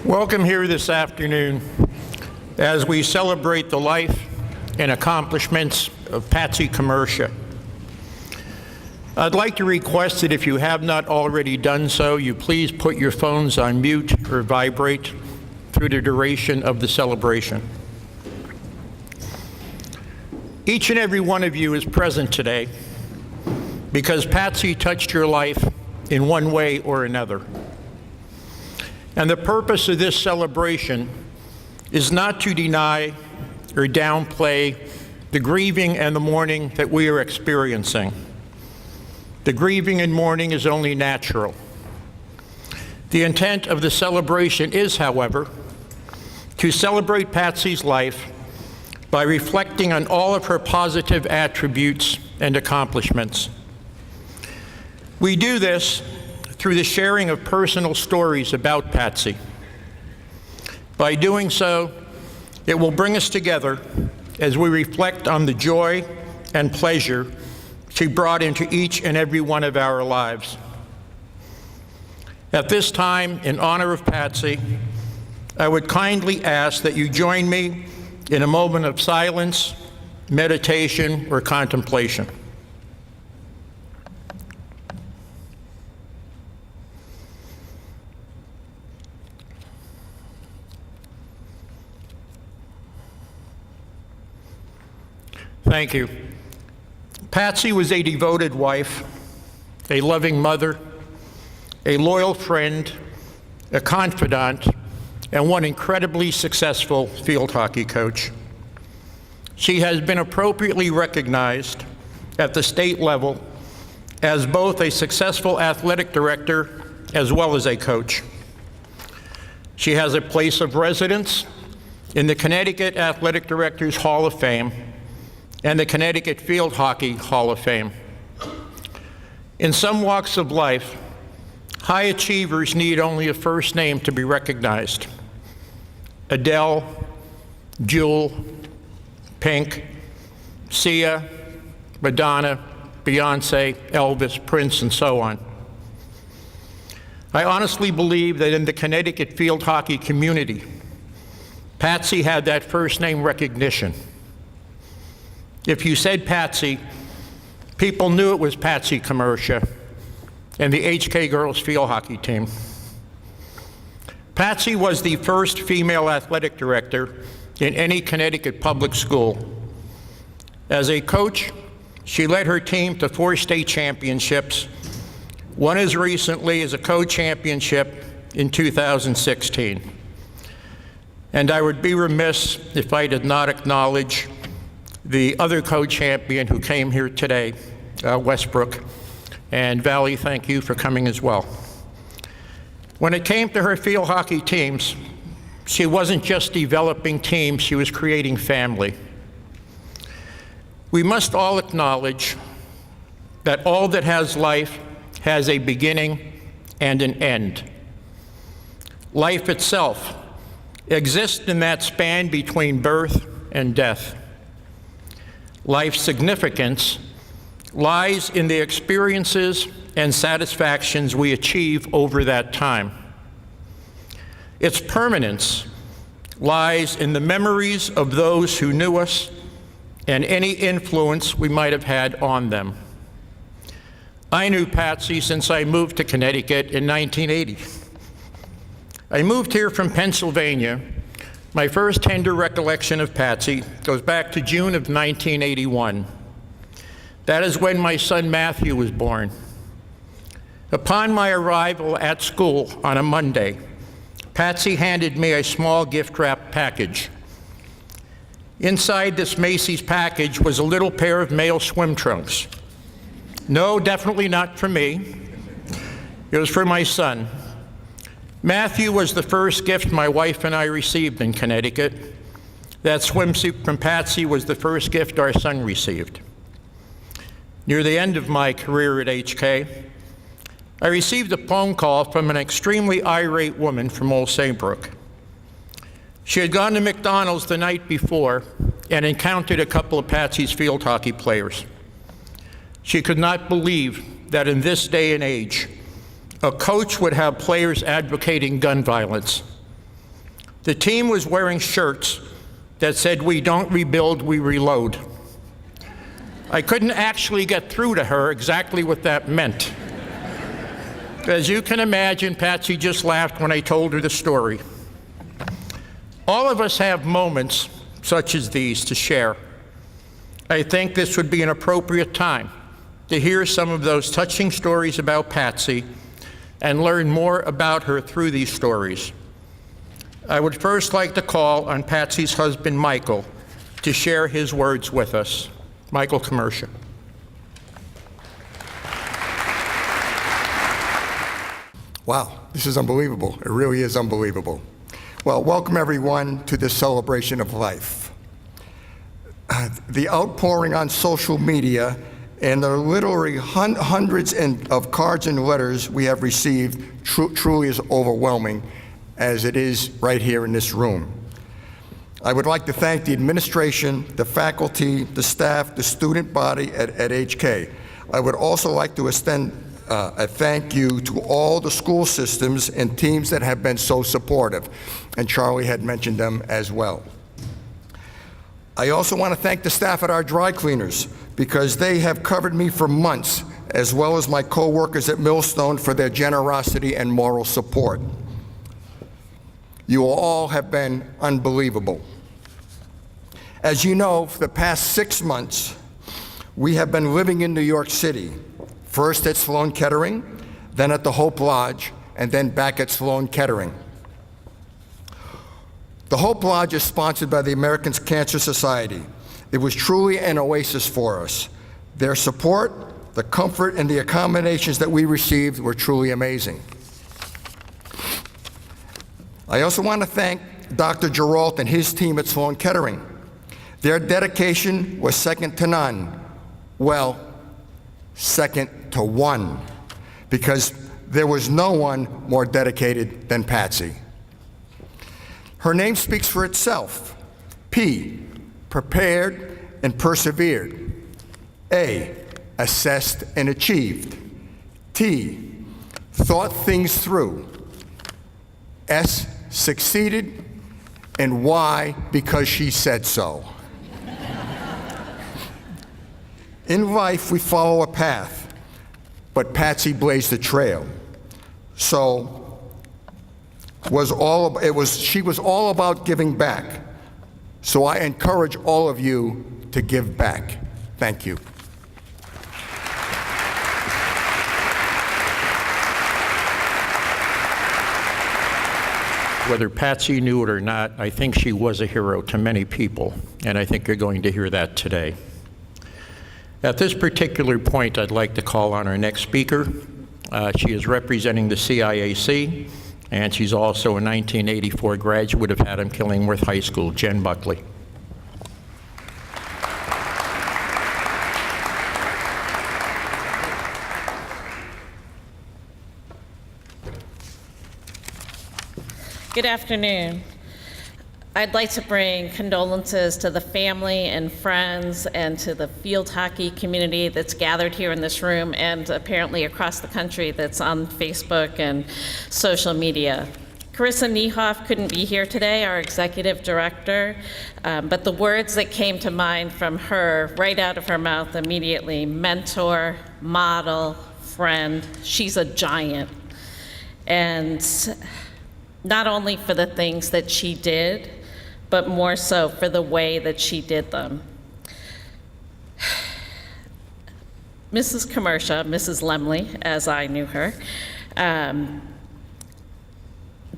Welcome here this afternoon as we celebrate the life and accomplishments of Patsy Memorial. I'd like to request that if you have not already done so, you please put your phones on mute or vibrate through the duration of the celebration. Each and every one of you is present today because Patsy touched your life in one way or another. And the purpose of this celebration is not to deny or downplay the grieving and the mourning that we are experiencing. The grieving and mourning is only natural. The intent of the celebration is, however, to celebrate Patsy's life by reflecting on all of her positive attributes and accomplishments. We do this through the sharing of personal stories about Patsy. By doing so, it will bring us together as we reflect on the joy and pleasure she brought into each and every one of our lives. At this time, in honor of Patsy, I would kindly ask that you join me in a moment of silence, meditation, or contemplation. Thank you. Patsy was a devoted wife, a loving mother, a loyal friend, a confidant, and one incredibly successful field hockey coach. She has been appropriately recognized at the state level as both a successful athletic director as well as a coach. She has a place of residence in the Connecticut Athletic Directors Hall of Fame and the Connecticut Field Hockey Hall of Fame. In some walks of life, high achievers need only a first name to be recognized. Adele, Jewel, Pink, Sia, Madonna, Beyonce, Elvis, Prince, and so on. I honestly believe that in the Connecticut field hockey community, Patsy had that first name recognition. If you said Patsy, people knew it was Patsy Memorial and the HK girls field hockey team. Patsy was the first female athletic director in any Connecticut public school. As a coach, she led her team to 4 state championships, one as recently as a co-championship in 2016. And I would be remiss if I did not acknowledge the other co-champion who came here today, Westbrook. And Valley, thank you for coming as well. When it came to her field hockey teams, she wasn't just developing teams, she was creating family. We must all acknowledge that all that has life has a beginning and an end. Life itself exists in that span between birth and death. Life's significance lies in the experiences and satisfactions we achieve over that time. Its permanence lies in the memories of those who knew us and any influence we might have had on them. I knew Patsy since I moved to Connecticut in 1980. I moved here from Pennsylvania. My first tender recollection of Patsy goes back to June of 1981. That is when my son Matthew was born. Upon my arrival at school on a Monday, Patsy handed me a small gift-wrapped package. Inside this Macy's package was a little pair of male swim trunks. No, definitely not for me. It was for my son. Matthew was the first gift my wife and I received in Connecticut. That swimsuit from Patsy was the first gift our son received. Near the end of my career at HK, I received a phone call from an extremely irate woman from Old Saybrook. She had gone to McDonald's the night before and encountered a couple of Patsy's field hockey players. She could not believe that in this day and age, a coach would have players advocating gun violence. The team was wearing shirts that said, "We don't rebuild, we reload." I couldn't actually get through to her exactly what that meant. As you can imagine, Patsy just laughed when I told her the story. All of us have moments such as these to share. I think this would be an appropriate time to hear some of those touching stories about Patsy and learn more about her through these stories. I would first like to call on Patsy's husband, Michael, to share his words with us. Michael Commercia. Wow, this is unbelievable. It really is unbelievable. Well, welcome everyone to this celebration of life. The outpouring on social media and the literally hundreds of cards and letters we have received truly is overwhelming, as it is right here in this room. I would like to thank the administration, the faculty, the staff, the student body at HK. I would also like to extend a thank you to all the school systems and teams that have been so supportive, and Charlie had mentioned them as well. I also want to thank the staff at our dry cleaners, because they have covered me for months, as well as my co-workers at Millstone for their generosity and moral support. You all have been unbelievable. As you know, for the past 6 months, we have been living in New York City, first at Sloan Kettering, then at the Hope Lodge, and then back at Sloan Kettering. The Hope Lodge is sponsored by the American Cancer Society. It was truly an oasis for us. Their support, the comfort, and the accommodations that we received were truly amazing. I also want to thank Dr. Geralt and his team at Sloan Kettering. Their dedication was second to none. Well, second to one, because there was no one more dedicated than Patsy. Her name speaks for itself. P, prepared and persevered. A, assessed and achieved. T, thought things through. S, succeeded. And Y, because she said so. In life, we follow a path, but Patsy blazed a trail. So she was all about giving back. So I encourage all of you to give back. Thank you. Whether Patsy knew it or not, I think she was a hero to many people, and I think you're going to hear that today. At this particular point, I'd like to call on our next speaker. She is representing the CIAC, and she's also a 1984 graduate of Haddam Killingworth High School, Jen Buckley. Good afternoon. I'd like to bring condolences to the family and friends and to the field hockey community that's gathered here in this room and apparently across the country that's on Facebook and social media. Carissa Niehoff couldn't be here today, our executive director, but the words that came to mind from her right out of her mouth immediately: mentor, model, friend. She's a giant. And not only for the things that she did, but more so for the way that she did them. Mrs. Commercia, Mrs. Lemley, as I knew her,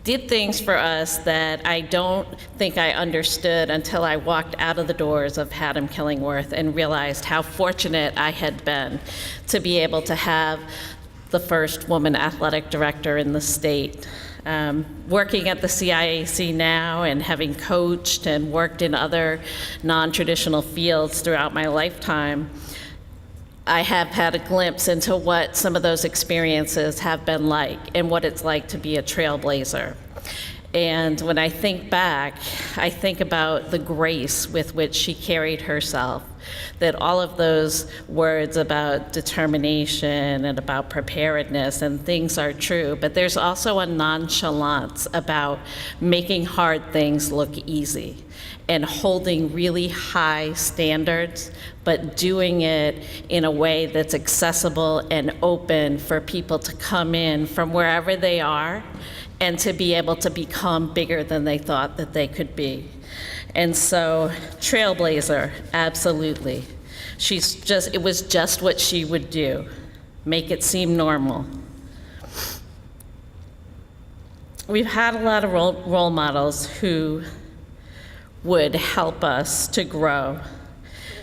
did things for us that I don't think I understood until I walked out of the doors of Haddam Killingworth and realized how fortunate I had been to be able to have the first woman athletic director in the state. Working at the CIAC now and having coached and worked in other non-traditional fields throughout my lifetime, I have had a glimpse into what some of those experiences have been like and what it's like to be a trailblazer. And when I think back, I think about the grace with which she carried herself, that all of those words about determination and about preparedness and things are true, but there's also a nonchalance about making hard things look easy and holding really high standards, but doing it in a way that's accessible and open for people to come in from wherever they are and to be able to become bigger than they thought that they could be. And so, trailblazer, absolutely. It was just what she would do, make it seem normal. We've had a lot of role models who would help us to grow.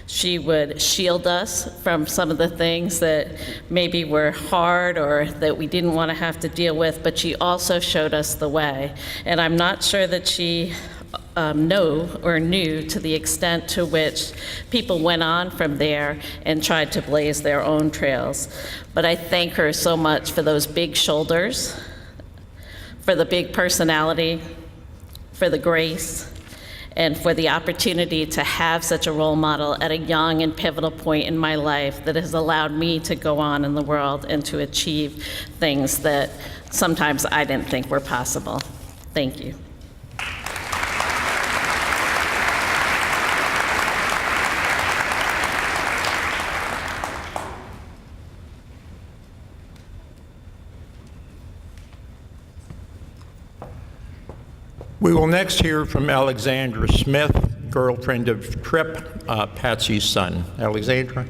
She would shield us from some of the things that maybe were hard or that we didn't want to have to deal with, but she also showed us the way. And I'm not sure that she knew to the extent to which people went on from there and tried to blaze their own trails. But I thank her so much for those big shoulders, for the big personality, for the grace, and for the opportunity to have such a role model at a young and pivotal point in my life that has allowed me to go on in the world and to achieve things that sometimes I didn't think were possible. Thank you. We will next hear from Alexandra Smith, girlfriend of Tripp, Patsy's son. Alexandra.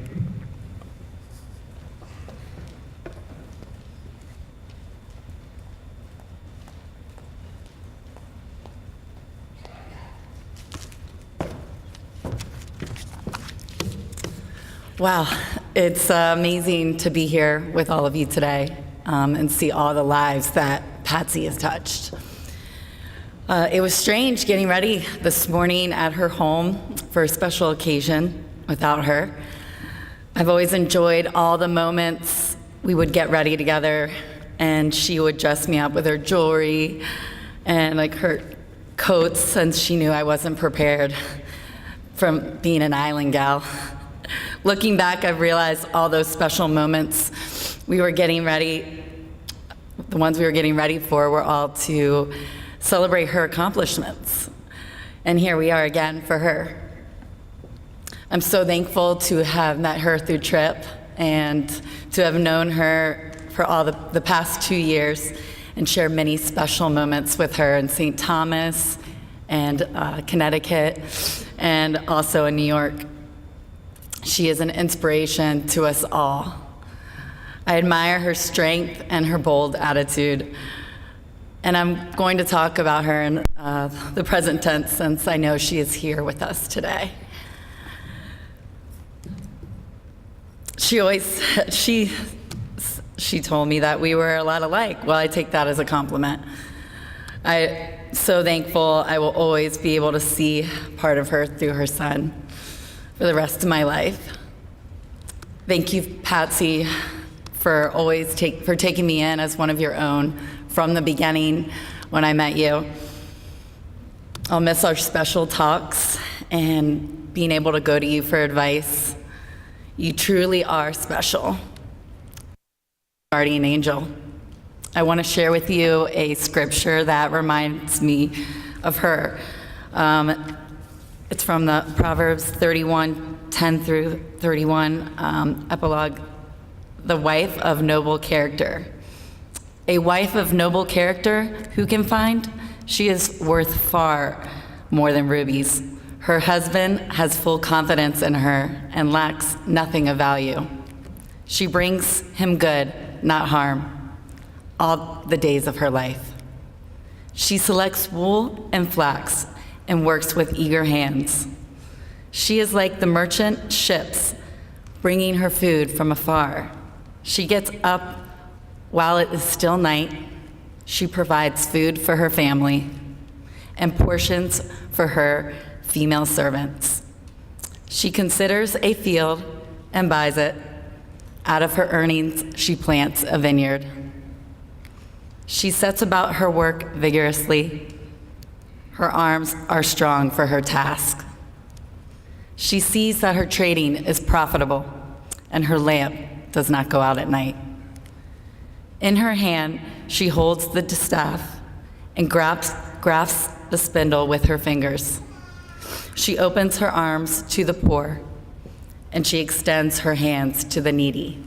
Wow, it's amazing to be here with all of you today and see all the lives that Patsy has touched. It was strange getting ready this morning at her home for a special occasion without her. I've always enjoyed all the moments we would get ready together and she would dress me up with her jewelry and like her coats since she knew I wasn't prepared from being an island gal. Looking back, I've realized all those special moments we were getting ready, the ones we were getting ready for were all to celebrate her accomplishments. And here we are again for her. I'm so thankful to have met her through Tripp and to have known her for all the past 2 years and share many special moments with her in St. Thomas and Connecticut and also in New York. She is an inspiration to us all. I admire her strength and her bold attitude. And I'm going to talk about her in the present tense since I know she is here with us today. She told me that we were a lot alike. Well, I take that as a compliment. I'm so thankful I will always be able to see part of her through her son for the rest of my life. Thank you, Patsy, for for taking me in as one of your own from the beginning when I met you. I'll miss our special talks and being able to go to you for advice. You truly are special. Guardian angel. I want to share with you a scripture that reminds me of her. It's from the Proverbs 31:10 through 31 epilogue. The wife of noble character. A wife of noble character, who can find? She is worth far more than rubies. Her husband has full confidence in her and lacks nothing of value. She brings him good, not harm, all the days of her life. She selects wool and flax and works with eager hands. She is like the merchant ships, bringing her food from afar. She gets up while it is still night. She provides food for her family and portions for her female servants. She considers a field and buys it. Out of her earnings, she plants a vineyard. She sets about her work vigorously. Her arms are strong for her task. She sees that her trading is profitable and her lamp does not go out at night. In her hand, she holds the distaff and grasps the spindle with her fingers. She opens her arms to the poor, and she extends her hands to the needy.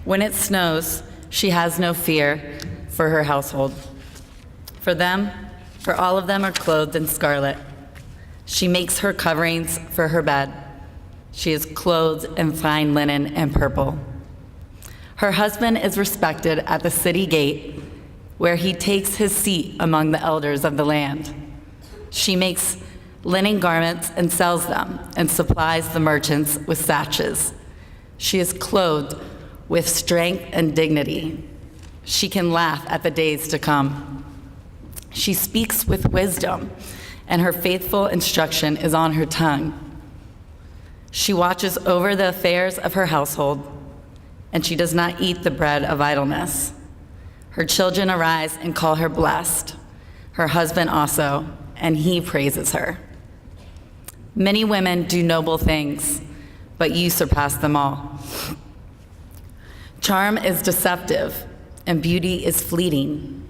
When it snows, she has no fear for her household. For all of them are clothed in scarlet. She makes her coverings for her bed. She is clothed in fine linen and purple. Her husband is respected at the city gate, where he takes his seat among the elders of the land. She makes linen garments and sells them, and supplies the merchants with sashes. She is clothed with strength and dignity. She can laugh at the days to come. She speaks with wisdom, and her faithful instruction is on her tongue. She watches over the affairs of her household, and she does not eat the bread of idleness. Her children arise and call her blessed, her husband also, and he praises her. Many women do noble things, but you surpass them all. Charm is deceptive, and beauty is fleeting,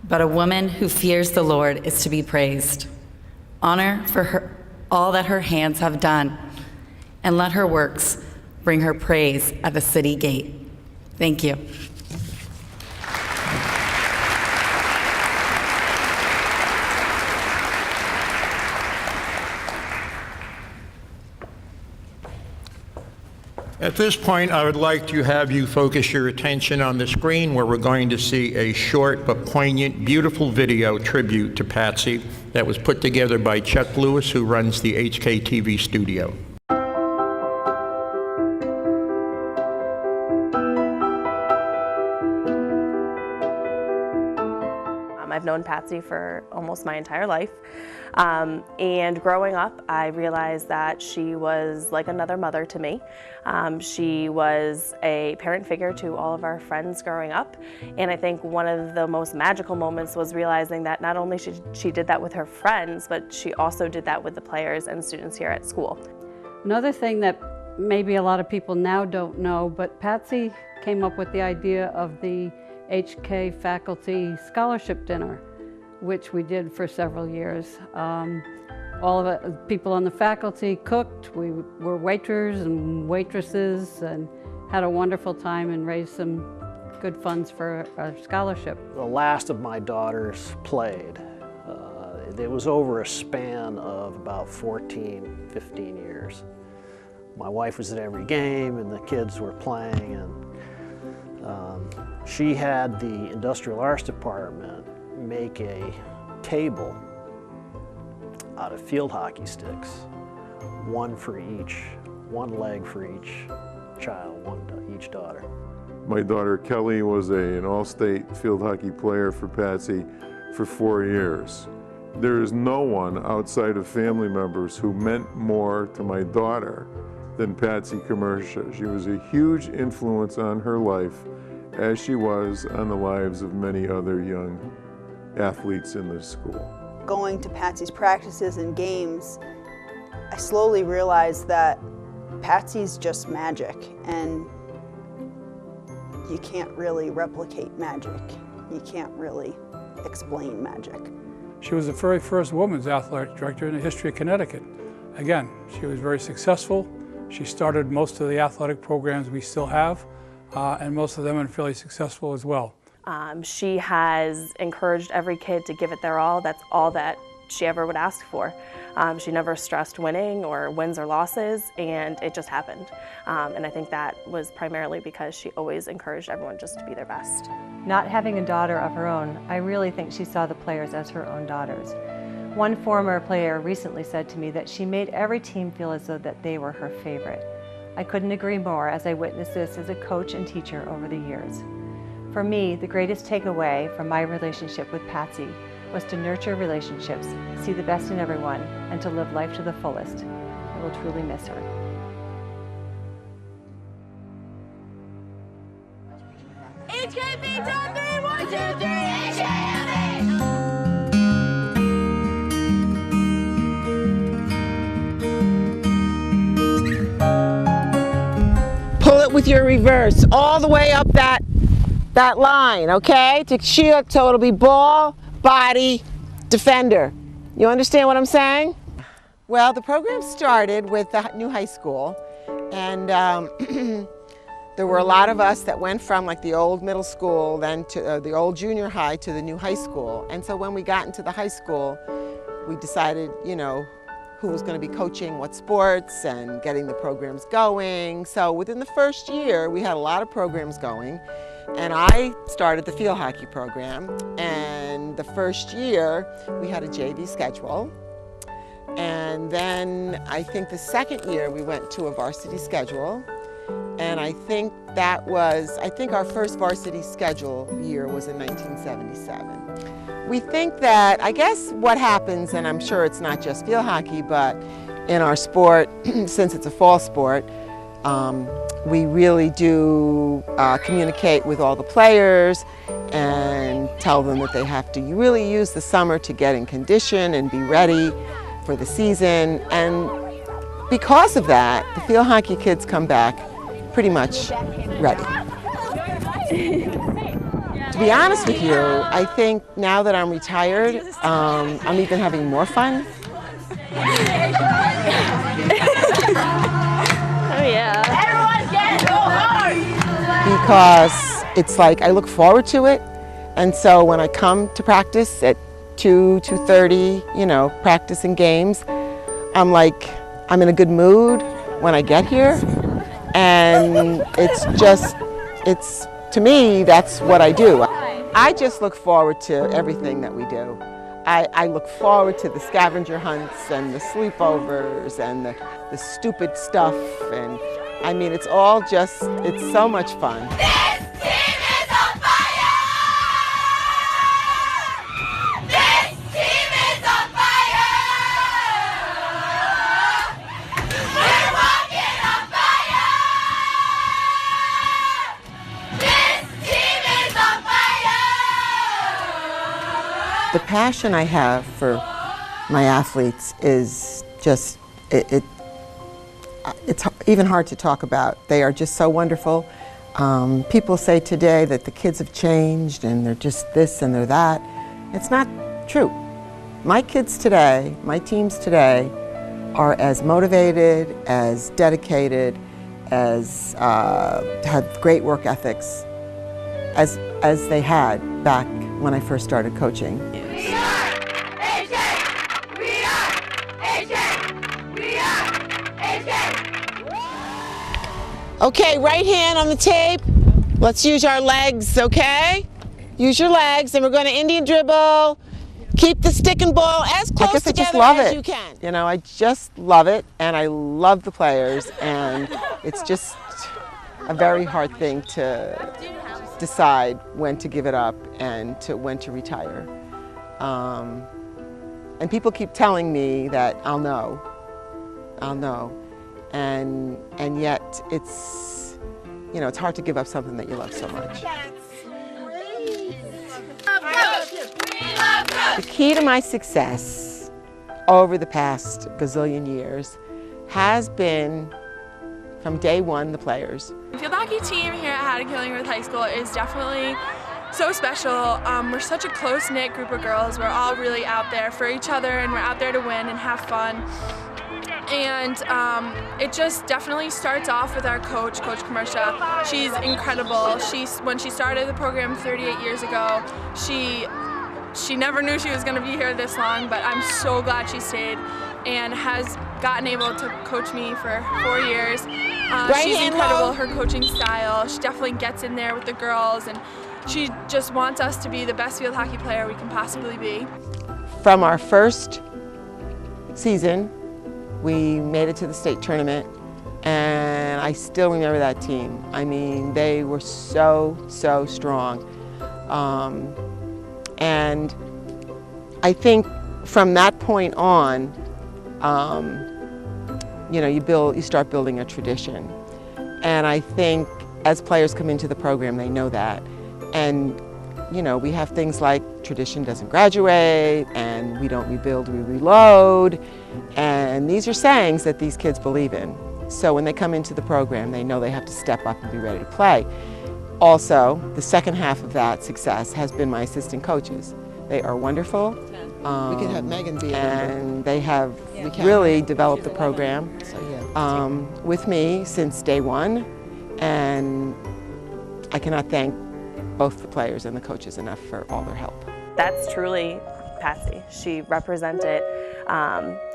but a woman who fears the Lord is to be praised. Honor for her all that her hands have done, and let her works bring her praise at the city gate. Thank you. At this point, I would like to have you focus your attention on the screen where we're going to see a short but poignant, beautiful video tribute to Patsy that was put together by Chuck Lewis, who runs the HKTV studio. I've known Patsy for almost my entire life. And growing up, I realized that she was like another mother to me. She was a parent figure to all of our friends growing up. And I think one of the most magical moments was realizing that not only she did that with her friends, but she also did that with the players and students here at school. Another thing that maybe a lot of people now don't know, but Patsy came up with the idea of the HK Faculty Scholarship Dinner, which we did for several years. All of the people on the faculty cooked. We were waiters and waitresses and had a wonderful time and raised some good funds for our scholarship. The last of my daughters played. It was over a span of about 15 years. My wife was at every game and the kids were playing, and she had the industrial arts department make a table out of field hockey sticks, one leg for each child, each daughter. My daughter Kelly was an all-state field hockey player for Patsy for 4 years. There is no one outside of family members who meant more to my daughter than Patsy Commercia. She was a huge influence on her life, as she was on the lives of many other young athletes in this school. Going to Patsy's practices and games, I slowly realized that Patsy's just magic, and you can't really replicate magic. You can't really explain magic. She was the very first woman's athletic director in the history of Connecticut. Again, she was very successful. She started most of the athletic programs we still have, and most of them are fairly successful as well. She has encouraged every kid to give it their all. That's all that she ever would ask for. She never stressed winning or wins or losses, and it just happened. And I think that was primarily because she always encouraged everyone just to be their best. Not having a daughter of her own, I really think she saw the players as her own daughters. One former player recently said to me that she made every team feel as though that they were her favorite. I couldn't agree more as I witnessed this as a coach and teacher over the years. For me, the greatest takeaway from my relationship with Patsy was to nurture relationships, see the best in everyone, and to live life to the fullest. I will truly miss her. HKP 2, 3, 1, 2, 3, HKP! with your reverse all the way up that line, okay? To shield, so it'll be ball, body, defender. You understand what I'm saying? Well, the program started with the new high school, and there were a lot of us that went from like the old middle school, then to the old junior high to the new high school. And so when we got into the high school, we decided, you know, who was going to be coaching what sports and getting the programs going. So within the first year, we had a lot of programs going. And I started the field hockey program. And the first year, we had a JV schedule. And then I think the second year, we went to a varsity schedule. And I think our first varsity schedule year was in 1977. We think that, I guess what happens, and I'm sure it's not just field hockey, but in our sport, since it's a fall sport, we really do communicate with all the players and tell them that they have to really use the summer to get in condition and be ready for the season. And because of that, the field hockey kids come back pretty much ready. To be honest with you, I think now that I'm retired, I'm even having more fun. Oh yeah. Everyone get go hard! Because it's like I look forward to it, and so when I come to practice at 2:30, you know, practicing games, I'm like, I'm in a good mood when I get here, and to me, that's what I do. I just look forward to everything that we do. I look forward to the scavenger hunts and the sleepovers and the stupid stuff, and I mean, it's all just, it's so much fun. This team is on fire! This team is on fire! We're walking on fire! This team is on fire! The passion I have for my athletes is just, it's even hard to talk about. They are just so wonderful. People say today that the kids have changed and they're just this and they're that. It's not true. My kids today, my teams today, are as motivated, as dedicated, as have great work ethics as they had back when I first started coaching. Okay, right hand on the tape. Let's use our legs, okay? Use your legs, and we're going to Indian dribble. Keep the stick and ball as close together as you can. You know, I just love it, and I love the players, and it's just a very hard thing to decide when to give it up and when to retire. And people keep telling me that I'll know. And yet it's, you know, it's hard to give up something that you love so much. The key to my success over the past gazillion years has been, from day one, the players. The field hockey team here at Haddon Killingworth High School is definitely so special. We're such a close-knit group of girls. We're all really out there for each other, and we're out there to win and have fun. And it just definitely starts off with our coach, Coach Commercia. She's incredible. When she started the program 38 years ago, she never knew she was going to be here this long, but I'm so glad she stayed and has gotten able to coach me for 4 years. She's incredible, her coaching style. She definitely gets in there with the girls, and she just wants us to be the best field hockey player we can possibly be. From our first season, we made it to the state tournament, and I still remember that team. I mean, they were so strong. And I think from that point on, you know, you start building a tradition. And I think as players come into the program, they know that. And, you know, we have things like tradition doesn't graduate, and we don't rebuild, we reload. And these are sayings that these kids believe in. So when they come into the program, they know they have to step up and be ready to play. Also, the second half of that success has been my assistant coaches. They are wonderful. We could have Megan be a member. And they have really developed the program with me since day one. And I cannot thank both the players and the coaches enough for all their help. That's truly Patsy. She represented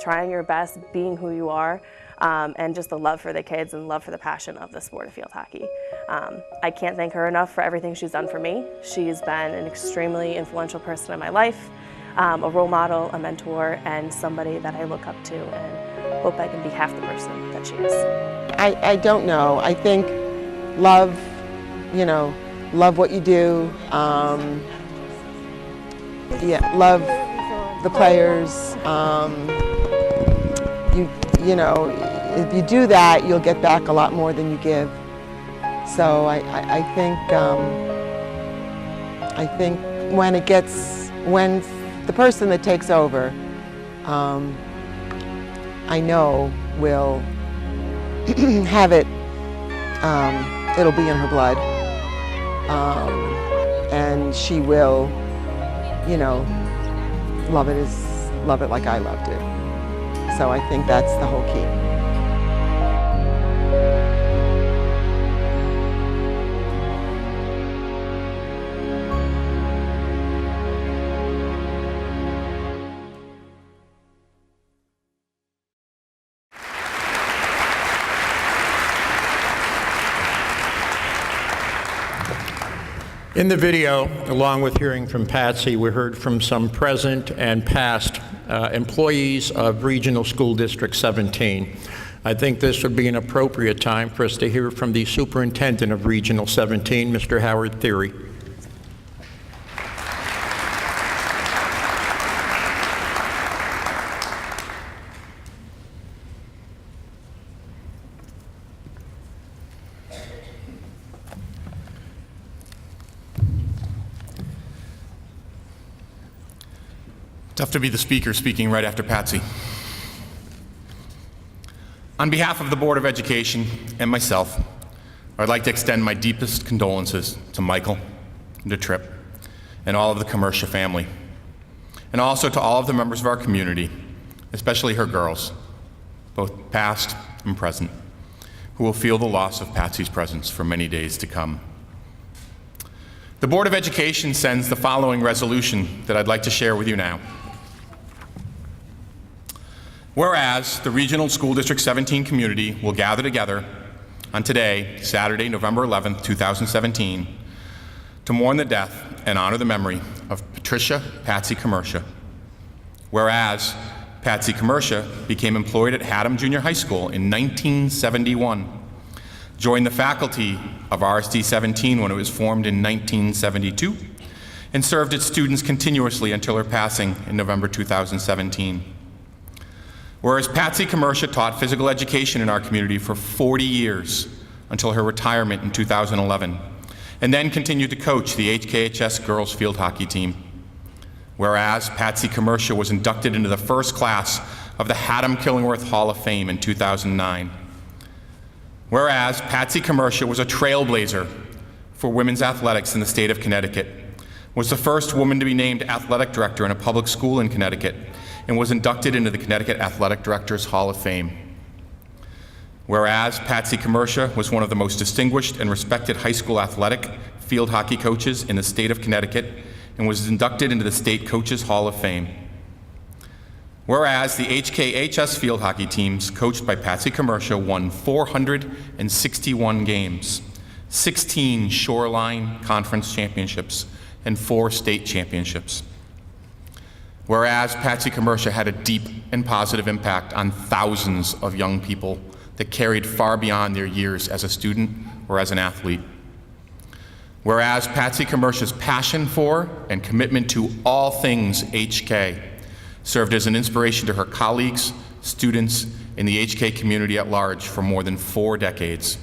trying your best, being who you are, and just the love for the kids and love for the passion of the sport of field hockey. I can't thank her enough for everything she's done for me. She's been an extremely influential person in my life, a role model, a mentor, and somebody that I look up to and hope I can be half the person that she is. I don't know. I think love, love what you do. Love the players. If you do that, you'll get back a lot more than you give. So I think when the person that takes over, I know will have it. It'll be in her blood, and she will, love it like I loved it. So I think that's the whole key. In the video, along with hearing from Patsy, we heard from some present and past employees of Regional School District 17. I think this would be an appropriate time for us to hear from the Superintendent of Regional 17, Mr. Howard Theory. Tough to be the speaker speaking right after Patsy. On behalf of the Board of Education and myself, I'd like to extend my deepest condolences to Michael, to Tripp, and all of the Commercia family, and also to all of the members of our community, especially her girls, both past and present, who will feel the loss of Patsy's presence for many days to come. The Board of Education sends the following resolution that I'd like to share with you now. Whereas the Regional School District 17 community will gather together on today, Saturday, November 11th, 2017, to mourn the death and honor the memory of Patricia Patsy Commercia. Whereas Patsy Commercia became employed at Haddam Junior High School in 1971, joined the faculty of RSD 17 when it was formed in 1972, and served its students continuously until her passing in November 2017. Whereas Patsy Commercia taught physical education in our community for 40 years until her retirement in 2011, and then continued to coach the HKHS girls field hockey team. Whereas Patsy Commercia was inducted into the first class of the Haddam-Killingworth Hall of Fame in 2009. Whereas Patsy Commercia was a trailblazer for women's athletics in the state of Connecticut, was the first woman to be named athletic director in a public school in Connecticut, and was inducted into the Connecticut Athletic Directors Hall of Fame. Whereas Patsy Commercia was one of the most distinguished and respected high school athletic field hockey coaches in the state of Connecticut, and was inducted into the State Coaches Hall of Fame. Whereas the HKHS field hockey teams coached by Patsy Commercia won 461 games, 16 Shoreline Conference championships, and 4 state championships. Whereas Patsy Commercia had a deep and positive impact on thousands of young people that carried far beyond their years as a student or as an athlete. Whereas Patsy Commercia's passion for and commitment to all things HK served as an inspiration to her colleagues, students, and the HK community at large for more than 4 decades.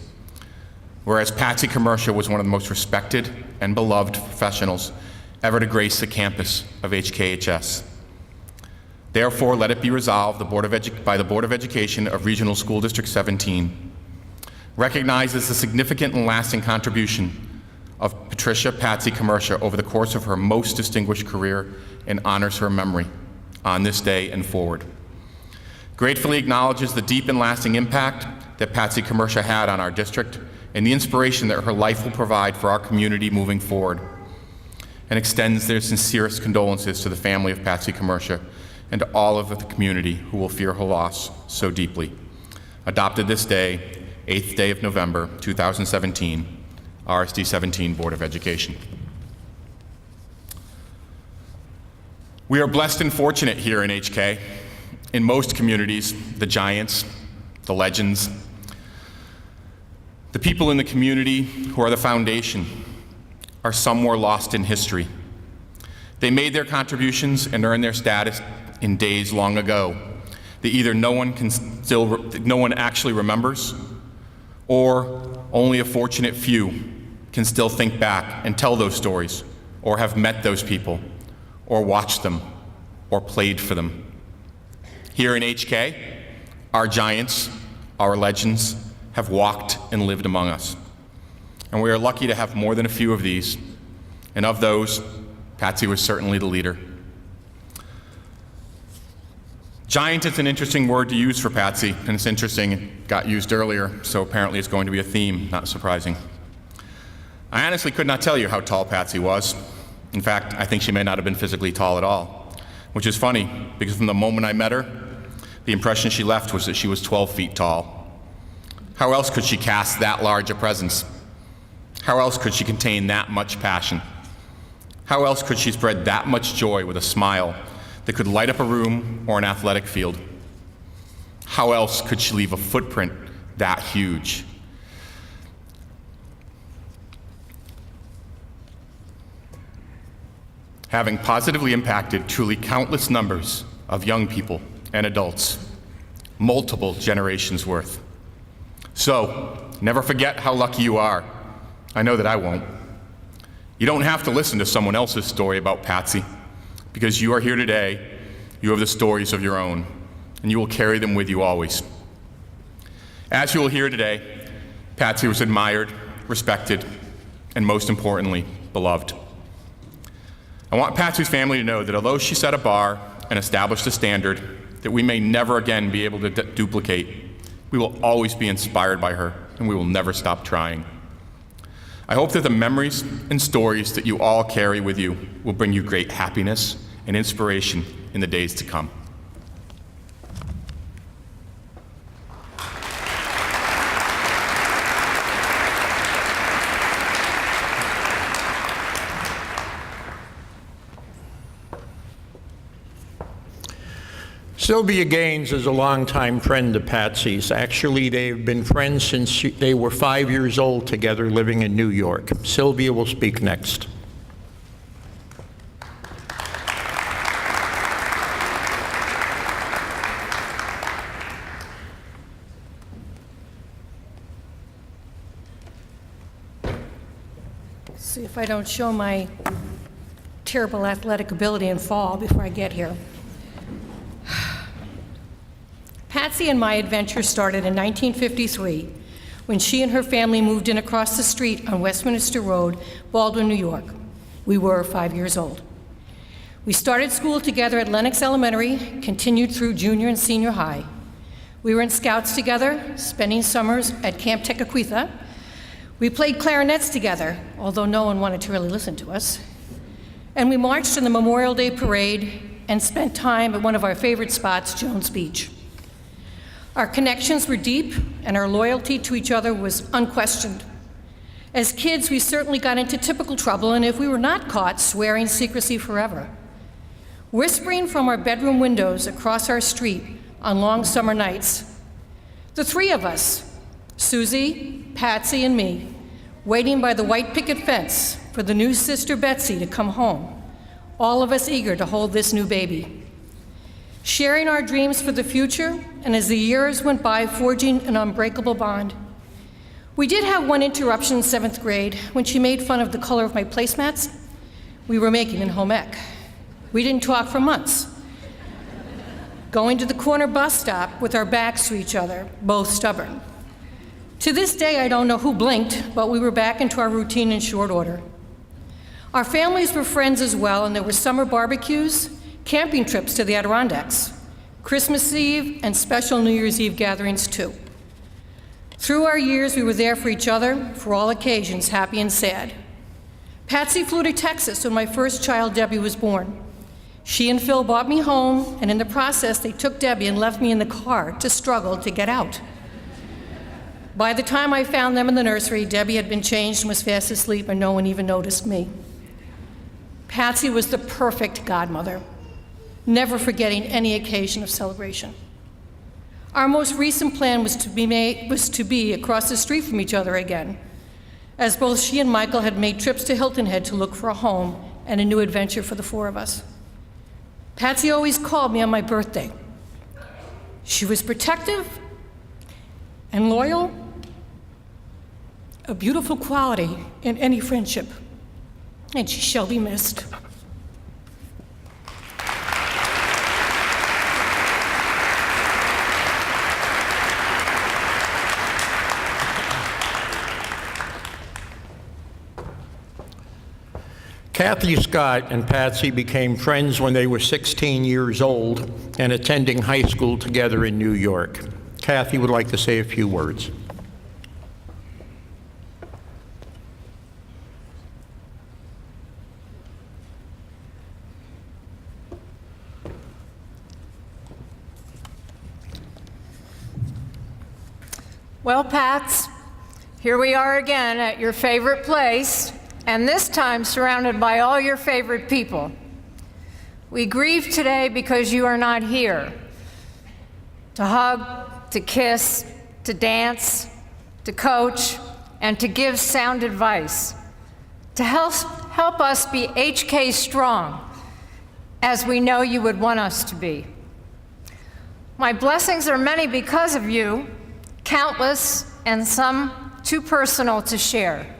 Whereas Patsy Commercia was one of the most respected and beloved professionals ever to grace the campus of HKHS. Therefore, let it be resolved by the Board of Education of Regional School District 17 recognizes the significant and lasting contribution of Patricia Patsy Commercia over the course of her most distinguished career and honors her memory on this day and forward. Gratefully acknowledges the deep and lasting impact that Patsy Commercia had on our district and the inspiration that her life will provide for our community moving forward, and extends their sincerest condolences to the family of Patsy Commercia and to all of the community who will feel her loss so deeply. Adopted this day, 8th day of November, 2017, RSD 17 Board of Education. We are blessed and fortunate here in HK. In most communities, the giants, the legends, the people in the community who are the foundation are somewhere lost in history. They made their contributions and earned their status in days long ago that either no one actually remembers, or only a fortunate few can still think back and tell those stories, or have met those people, or watched them, or played for them. Here in HK, our giants, our legends, have walked and lived among us. And we are lucky to have more than a few of these. And of those, Patsy was certainly the leader. Giant is an interesting word to use for Patsy, and it's interesting, it got used earlier, so apparently it's going to be a theme, not surprising. I honestly could not tell you how tall Patsy was. In fact, I think she may not have been physically tall at all, which is funny, because from the moment I met her, the impression she left was that she was 12 feet tall. How else could she cast that large a presence? How else could she contain that much passion? How else could she spread that much joy with a smile that could light up a room or an athletic field? How else could she leave a footprint that huge? Having positively impacted truly countless numbers of young people and adults, multiple generations worth. So, never forget how lucky you are. I know that I won't. You don't have to listen to someone else's story about Patsy, because you are here today, you have the stories of your own, and you will carry them with you always. As you will hear today, Patsy was admired, respected, and most importantly, beloved. I want Patsy's family to know that although she set a bar and established a standard that we may never again be able to duplicate, we will always be inspired by her, and we will never stop trying. I hope that the memories and stories that you all carry with you will bring you great happiness and inspiration in the days to come. Sylvia Gaines is a longtime friend of Patsy's. Actually, they've been friends since they were 5 years old together living in New York. Sylvia will speak next. See if I don't show my terrible athletic ability and fall before I get here. Patsy and my adventure started in 1953 when she and her family moved in across the street on Westminster Road, Baldwin, New York. We were 5 years old. We started school together at Lenox Elementary, continued through junior and senior high. We were in Scouts together, spending summers at Camp Tekakwitha. We played clarinets together, although no one wanted to really listen to us. And we marched in the Memorial Day Parade and spent time at one of our favorite spots, Jones Beach. Our connections were deep, and our loyalty to each other was unquestioned. As kids, we certainly got into typical trouble, and if we were not caught, swearing secrecy forever. Whispering from our bedroom windows across our street on long summer nights. The three of us, Susie, Patsy, and me, waiting by the white picket fence for the new sister Betsy to come home, all of us eager to hold this new baby. Sharing our dreams for the future, and as the years went by, forging an unbreakable bond. We did have one interruption in 7th grade when she made fun of the color of my placemats we were making in home ec. We didn't talk for months. going to the corner bus stop with our backs to each other, both stubborn. To this day, I don't know who blinked, but we were back into our routine in short order. Our families were friends as well, and there were summer barbecues, camping trips to the Adirondacks, Christmas Eve, and special New Year's Eve gatherings too. Through our years, we were there for each other, for all occasions, happy and sad. Patsy flew to Texas when my first child, Debbie, was born. She and Phil brought me home, and in the process, they took Debbie and left me in the car to struggle to get out. By the time I found them in the nursery, Debbie had been changed and was fast asleep, and no one even noticed me. Patsy was the perfect godmother, never forgetting any occasion of celebration. Our most recent plan was to be across the street from each other again, as both she and Michael had made trips to Hilton Head to look for a home and a new adventure for the four of us. Patsy always called me on my birthday. She was protective and loyal, a beautiful quality in any friendship, and she shall be missed. Kathy Scott and Patsy became friends when they were 16 years old and attending high school together in New York. Kathy would like to say a few words. Well, Pats, here we are again at your favorite place, and this time surrounded by all your favorite people. We grieve today because you are not here to hug, to kiss, to dance, to coach, and to give sound advice, to help us be HK strong, as we know you would want us to be. My blessings are many because of you, countless, and some too personal to share.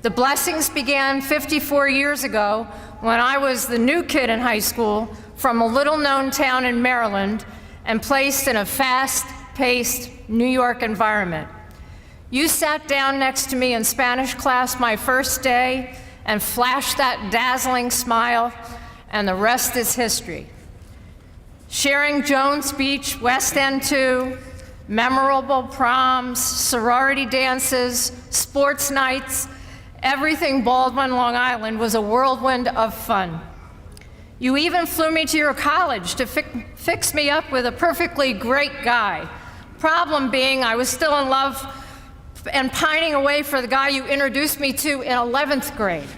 The blessings began 54 years ago when I was the new kid in high school from a little-known town in Maryland and placed in a fast-paced New York environment. You sat down next to me in Spanish class my first day and flashed that dazzling smile, and the rest is history. Sharing Jones Beach, West End 2, memorable proms, sorority dances, sports nights, everything Baldwin, Long Island was a whirlwind of fun. You even flew me to your college to fix me up with a perfectly great guy. Problem being, I was still in love and pining away for the guy you introduced me to in 11th grade.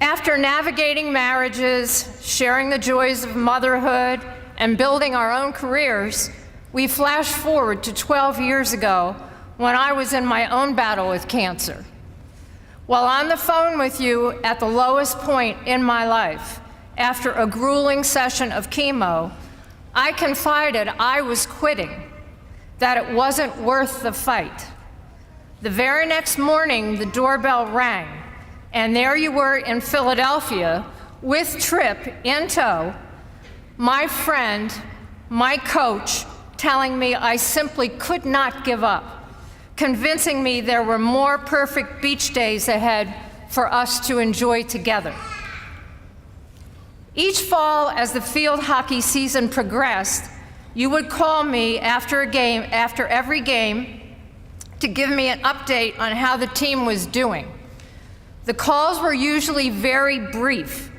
After navigating marriages, sharing the joys of motherhood, and building our own careers, we flash forward to 12 years ago when I was in my own battle with cancer. While on the phone with you at the lowest point in my life, after a grueling session of chemo, I confided I was quitting, that it wasn't worth the fight. The very next morning, the doorbell rang, and there you were in Philadelphia with Tripp in tow, my friend, my coach, telling me I simply could not give up, convincing me there were more perfect beach days ahead for us to enjoy together. Each fall, as the field hockey season progressed, you would call me after every game, to give me an update on how the team was doing. The calls were usually very brief,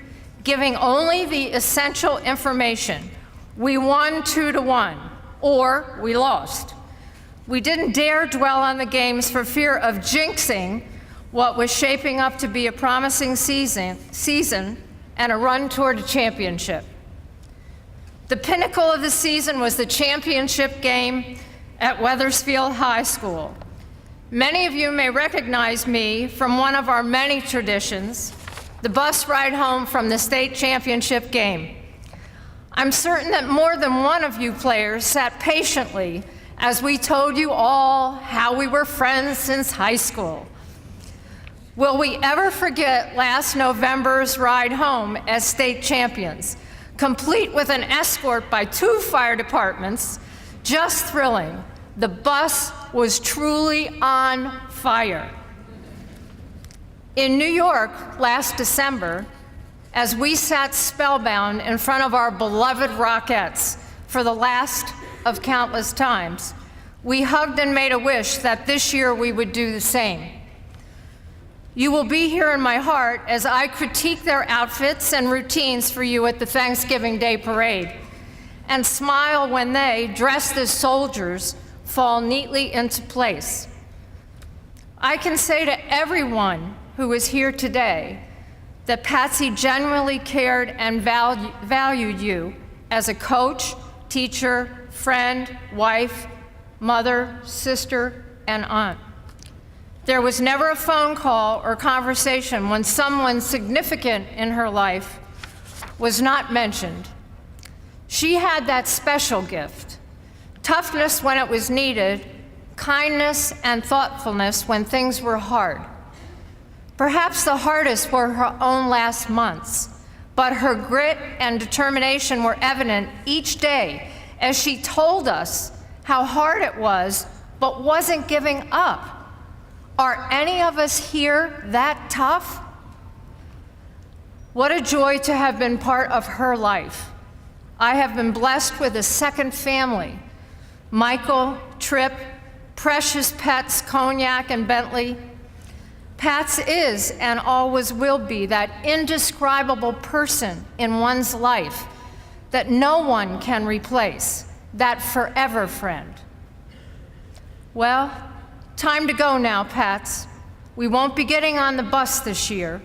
giving only the essential information. We won 2-1, or we lost. We didn't dare dwell on the games for fear of jinxing what was shaping up to be a promising season and a run toward a championship. The pinnacle of the season was the championship game at Wethersfield High School. Many of you may recognize me from one of our many traditions, the bus ride home from the state championship game. I'm certain that more than one of you players sat patiently as we told you all how we were friends since high school. Will we ever forget last November's ride home as state champions? complete with an escort by 2 fire departments. Just thrilling. The bus was truly on fire. In New York last December, as we sat spellbound in front of our beloved Rockettes for the last of countless times, we hugged and made a wish that this year we would do the same. You will be here in my heart as I critique their outfits and routines for you at the Thanksgiving Day parade, and smile when they, dressed as soldiers, fall neatly into place. I can say to everyone who is here today that Patsy genuinely cared and valued you as a coach, teacher, friend, wife, mother, sister, and aunt. There was never a phone call or conversation when someone significant in her life was not mentioned. She had that special gift, toughness when it was needed, kindness and thoughtfulness when things were hard. Perhaps the hardest were her own last months, but her grit and determination were evident each day as she told us how hard it was, but wasn't giving up. Are any of us here that tough? What a joy to have been part of her life. I have been blessed with a second family. Michael, Tripp, precious pets, Cognac and Bentley. Pats is and always will be that indescribable person in one's life that no one can replace, that forever friend. Well, time to go now, Pats. We won't be getting on the bus this year,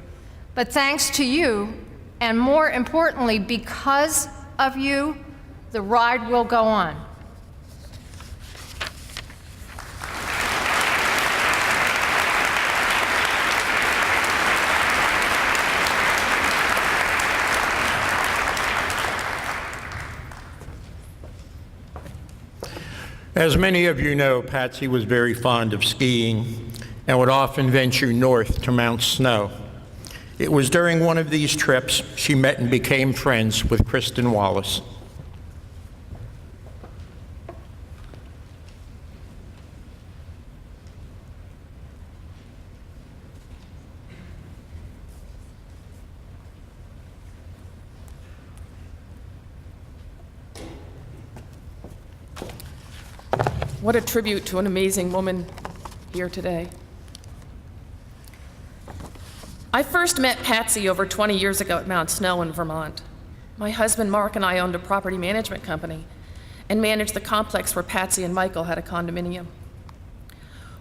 but thanks to you, and more importantly, because of you, the ride will go on. As many of you know, Patsy was very fond of skiing and would often venture north to Mount Snow. It was during one of these trips she met and became friends with Kristen Wallace. What a tribute to an amazing woman here today. I first met Patsy over 20 years ago at Mount Snow in Vermont. My husband Mark and I owned a property management company and managed the complex where Patsy and Michael had a condominium.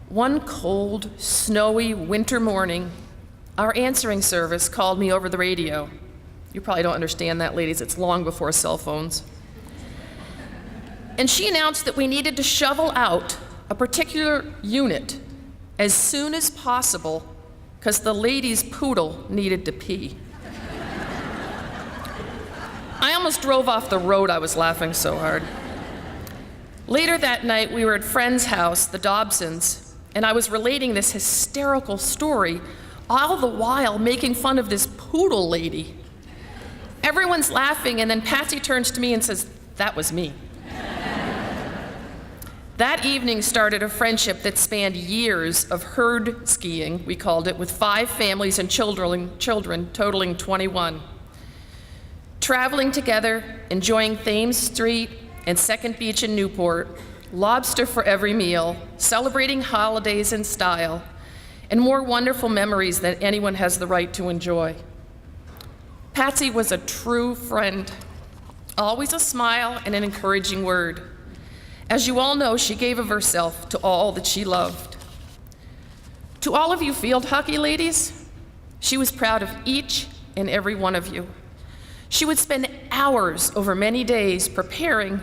One cold, snowy winter morning, our answering service called me over the radio. You probably don't understand that, ladies. It's long before cell phones. And she announced that we needed to shovel out a particular unit as soon as possible because the lady's poodle needed to pee. I almost drove off the road, I was laughing so hard. Later that night, we were at friend's house, the Dobsons, and I was relating this hysterical story, all the while making fun of this poodle lady. Everyone's laughing, and then Patsy turns to me and says, "That was me." That evening started a friendship that spanned years of herd skiing, we called it, with 5 families and children totaling 21. Traveling together, enjoying Thames Street and Second Beach in Newport, lobster for every meal, celebrating holidays in style, and more wonderful memories than anyone has the right to enjoy. Patsy was a true friend, always a smile and an encouraging word. As you all know, she gave of herself to all that she loved. To all of you field hockey ladies, she was proud of each and every one of you. She would spend hours over many days preparing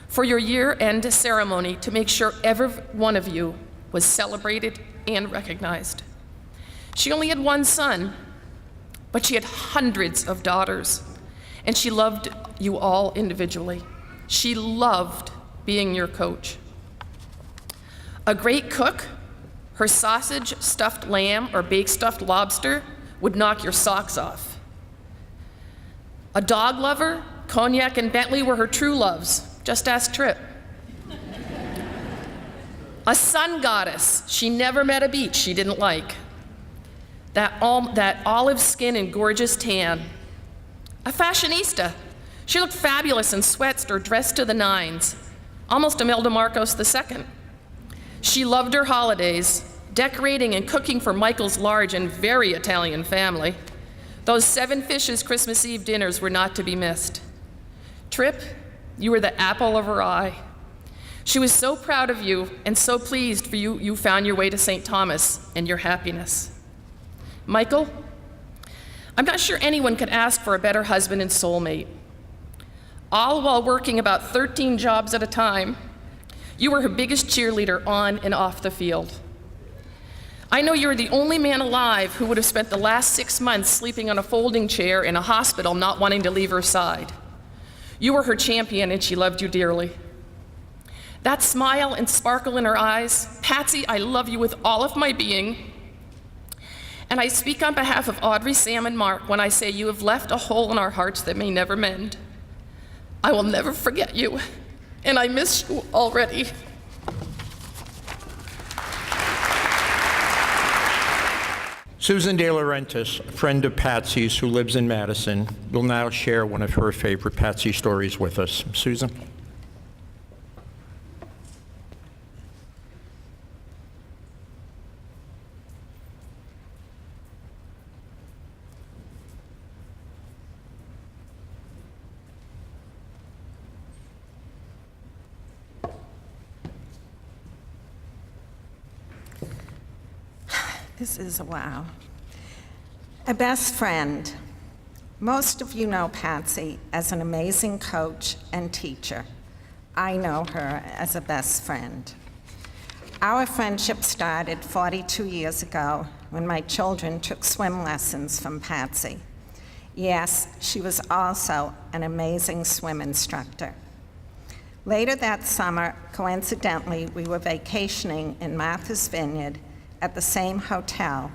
for your year-end ceremony to make sure every one of you was celebrated and recognized. She only had one son, but she had hundreds of daughters, and she loved you all individually. She loved being your coach. A great cook, her sausage, stuffed lamb, or baked stuffed lobster would knock your socks off. A dog lover, Cognac and Bentley were her true loves. Just ask Trip. A sun goddess. She never met a beach she didn't like. That olive skin and gorgeous tan. A fashionista. She looked fabulous in sweats or dressed to the nines. Almost Imelda Marcos II. She loved her holidays, decorating and cooking for Michael's large and very Italian family. Those 7 fishes Christmas Eve dinners were not to be missed. Trip, you were the apple of her eye. She was so proud of you and so pleased for you found your way to St. Thomas and your happiness. Michael, I'm not sure anyone could ask for a better husband and soulmate. All while working about 13 jobs at a time, you were her biggest cheerleader on and off the field. I know you're the only man alive who would have spent the last 6 months sleeping on a folding chair in a hospital not wanting to leave her side. You were her champion and she loved you dearly. That smile and sparkle in her eyes, Patsy, I love you with all of my being. And I speak on behalf of Audrey, Sam, and Mark when I say you have left a hole in our hearts that may never mend. I will never forget you, and I miss you already. Susan De Laurentiis, a friend of Patsy's who lives in Madison, will now share one of her favorite Patsy stories with us. Susan? This is a wow. A best friend. Most of you know Patsy as an amazing coach and teacher. I know her as a best friend. Our friendship started 42 years ago when my children took swim lessons from Patsy. Yes, she was also an amazing swim instructor. Later that summer, coincidentally, we were vacationing in Martha's Vineyard at the same hotel,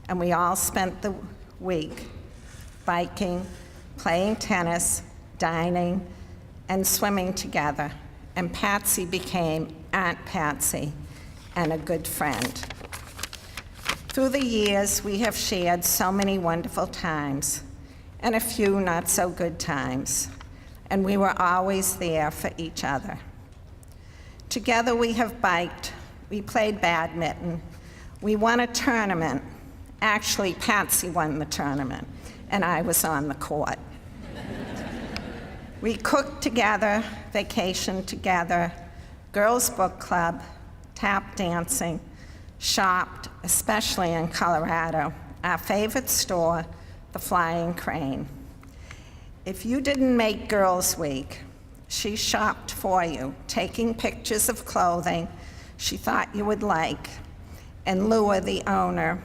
and we all spent the week biking, playing tennis, dining, and swimming together. And Patsy became Aunt Patsy and a good friend. Through the years, we have shared so many wonderful times and a few not so good times, and we were always there for each other. Together we have biked, we played badminton, we won a tournament. Actually, Patsy won the tournament, and I was on the court. We cooked together, vacationed together, girls' book club, tap dancing, shopped, especially in Colorado, our favorite store, the Flying Crane. If you didn't make Girls' Week, she shopped for you, taking pictures of clothing she thought you would like, and Lua, the owner,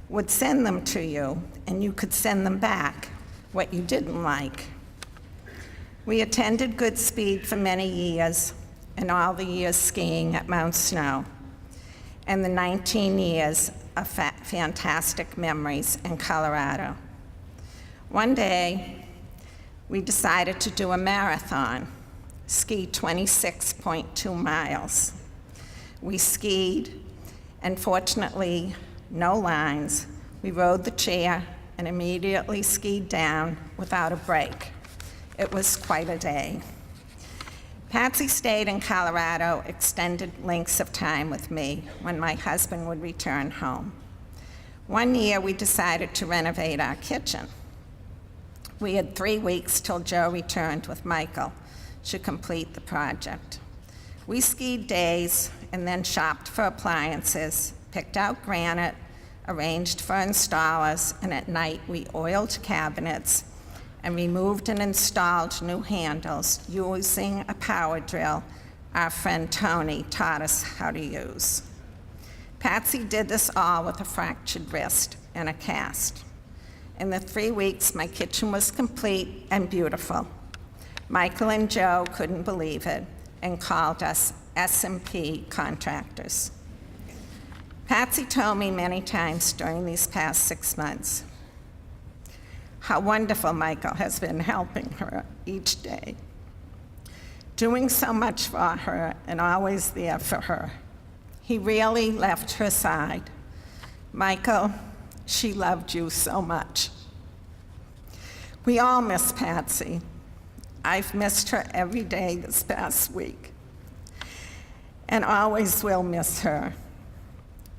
would send them to you, and you could send them back, what you didn't like. We attended Goodspeed for many years, and all the years skiing at Mount Snow, and the 19 years of fantastic memories in Colorado. One day, we decided to do a marathon, ski 26.2 miles. We skied, and fortunately, no lines. We rode the chair and immediately skied down without a break. It was quite a day. Patsy stayed in Colorado extended lengths of time with me when my husband would return home. One year, we decided to renovate our kitchen. We had 3 weeks till Joe returned with Michael to complete the project. We skied days and then shopped for appliances, picked out granite, arranged for installers, and at night we oiled cabinets and removed and installed new handles using a power drill our friend Tony taught us how to use. Patsy did this all with a fractured wrist and a cast. In the 3 weeks, my kitchen was complete and beautiful. Michael and Joe couldn't believe it and called us S&P contractors. Patsy told me many times during these past 6 months, how wonderful Michael has been helping her each day, doing so much for her and always there for her. He really left her side. Michael, she loved you so much. We all miss Patsy. I've missed her every day this past week, and always will miss her.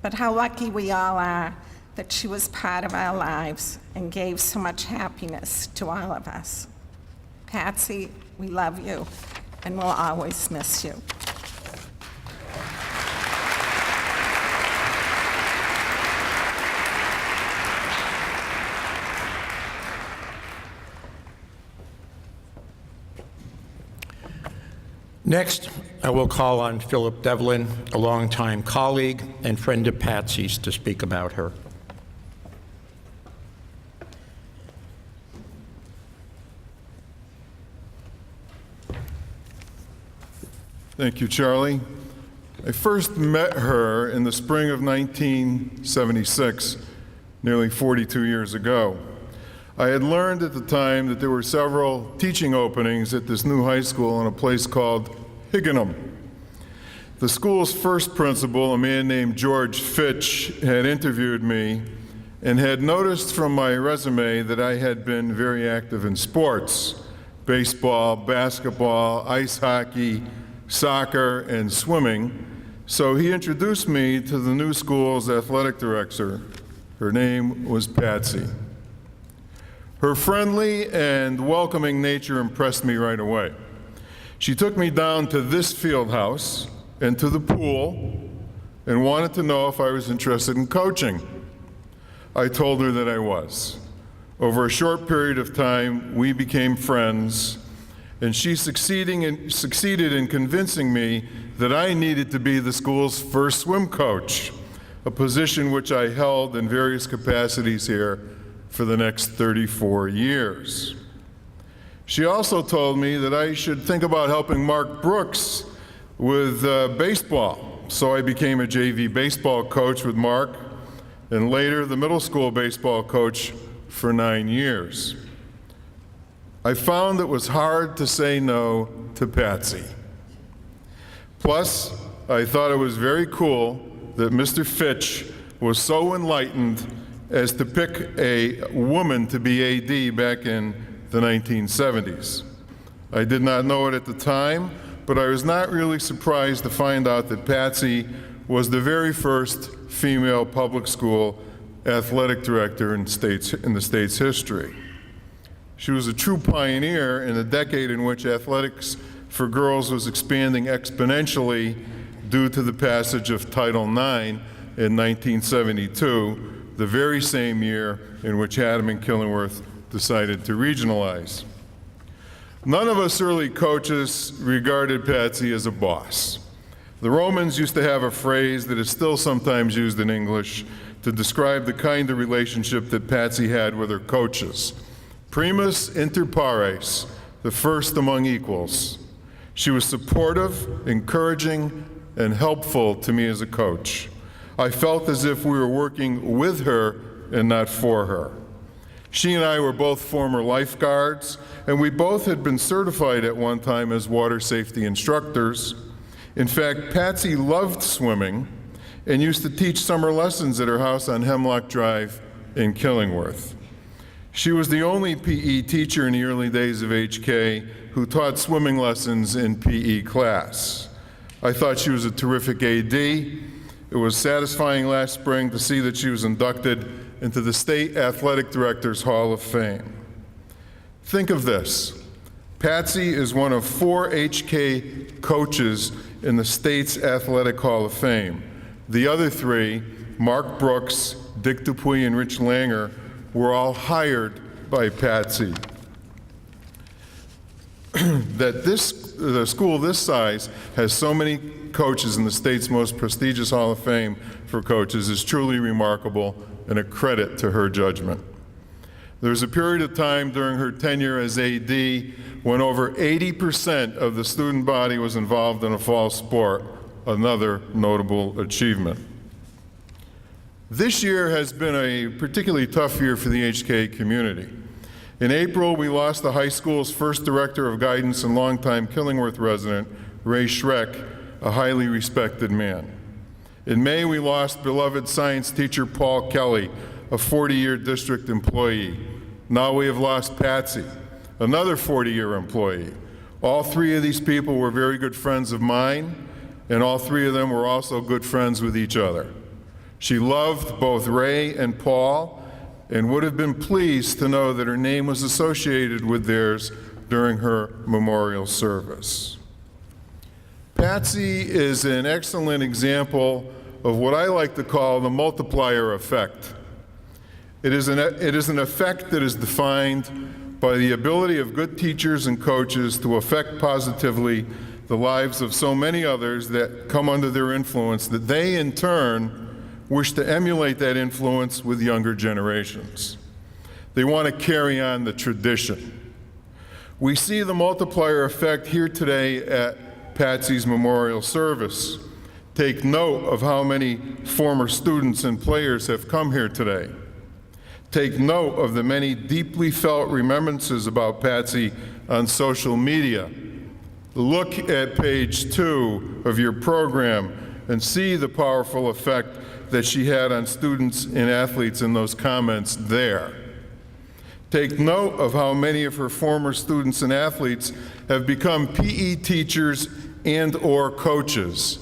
But how lucky we all are that she was part of our lives and gave so much happiness to all of us. Patsy, we love you, and we'll always miss you. Next, I will call on Philip Devlin, a longtime colleague and friend of Patsy's, to speak about her. Thank you, Charlie. I first met her in the spring of 1976, nearly 42 years ago. I had learned at the time that there were several teaching openings at this new high school in a place called Higginham. The school's first principal, a man named George Fitch, had interviewed me and had noticed from my resume that I had been very active in sports: baseball, basketball, ice hockey, soccer, and swimming. So he introduced me to the new school's athletic director. Her name was Patsy. Her friendly and welcoming nature impressed me right away. She took me down to this field house and to the pool and wanted to know if I was interested in coaching. I told her that I was. Over a short period of time, we became friends, and she succeeded in convincing me that I needed to be the school's first swim coach, a position which I held in various capacities here for the next 34 years. She also told me that I should think about helping Mark Brooks with baseball. So I became a JV baseball coach with Mark, and later the middle school baseball coach for 9 years. I found it was hard to say no to Patsy. Plus, I thought it was very cool that Mr. Fitch was so enlightened as to pick a woman to be AD back in the 1970s. I did not know it at the time, but I was not really surprised to find out that Patsy was the very first female public school athletic director in the state's history. She was a true pioneer in a decade in which athletics for girls was expanding exponentially due to the passage of Title IX in 1972, the very same year in which Haddam and Killingworth decided to regionalize. None of us early coaches regarded Patsy as a boss. The Romans used to have a phrase that is still sometimes used in English to describe the kind of relationship that Patsy had with her coaches. Primus inter pares, the first among equals. She was supportive, encouraging, and helpful to me as a coach. I felt as if we were working with her and not for her. She and I were both former lifeguards, and we both had been certified at one time as water safety instructors. In fact, Patsy loved swimming and used to teach summer lessons at her house on Hemlock Drive in Killingworth. She was the only PE teacher in the early days of HK who taught swimming lessons in PE class. I thought she was a terrific AD. It was satisfying last spring to see that she was inducted into the State Athletic Directors Hall of Fame. Think of this. Patsy is one of 4 HK coaches in the state's Athletic Hall of Fame. The other 3, Mark Brooks, Dick Dupuy, and Rich Langer, were all hired by Patsy. That the school this size has so many coaches in the state's most prestigious Hall of Fame for coaches is truly remarkable and a credit to her judgment. There was a period of time during her tenure as AD when over 80% of the student body was involved in a fall sport, another notable achievement. This year has been a particularly tough year for the HK community. In April, we lost the high school's first director of guidance and longtime Killingworth resident, Ray Schreck, a highly respected man. In May, we lost beloved science teacher Paul Kelly, a 40-year district employee. Now we have lost Patsy, another 40-year employee. All three of these people were very good friends of mine, and all three of them were also good friends with each other. She loved both Ray and Paul and would have been pleased to know that her name was associated with theirs during her memorial service. Patsy is an excellent example of what I like to call the multiplier effect. It is an effect that is defined by the ability of good teachers and coaches to affect positively the lives of so many others that come under their influence, that they in turn wish to emulate that influence with younger generations. They want to carry on the tradition. We see the multiplier effect here today at Patsy's memorial service. Take note of how many former students and players have come here today. Take note of the many deeply felt remembrances about Patsy on social media. Look at page 2 of your program and see the powerful effect that she had on students and athletes in those comments there. Take note of how many of her former students and athletes have become PE teachers and/or coaches.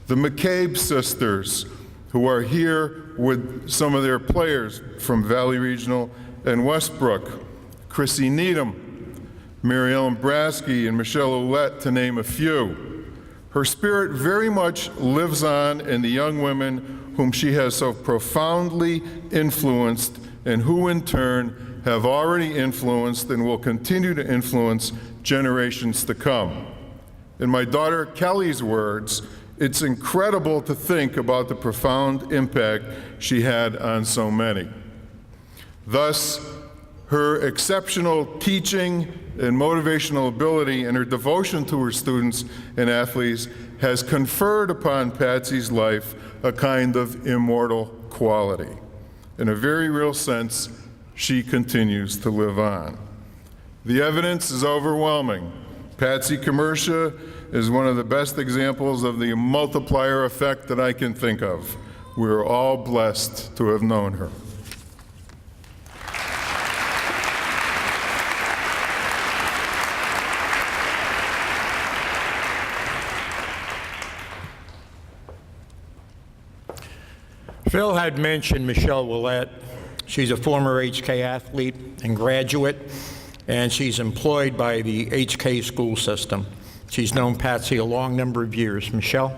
The McCabe sisters, who are here with some of their players from Valley Regional and Westbrook, Chrissy Needham, Mary Ellen Brasky, and Michelle Ouellette, to name a few. Her spirit very much lives on in the young women whom she has so profoundly influenced and who in turn have already influenced and will continue to influence generations to come. In my daughter Kelly's words, it's incredible to think about the profound impact she had on so many. Thus, her exceptional teaching and motivational ability and her devotion to her students and athletes has conferred upon Patsy's life a kind of immortal quality. In a very real sense, she continues to live on. The evidence is overwhelming. Patsy Commercia is one of the best examples of the multiplier effect that I can think of. We're all blessed to have known her. Phil had mentioned Michelle Ouellette. She's a former HK athlete and graduate, and she's employed by the HK school system. She's known Patsy a long number of years. Michelle?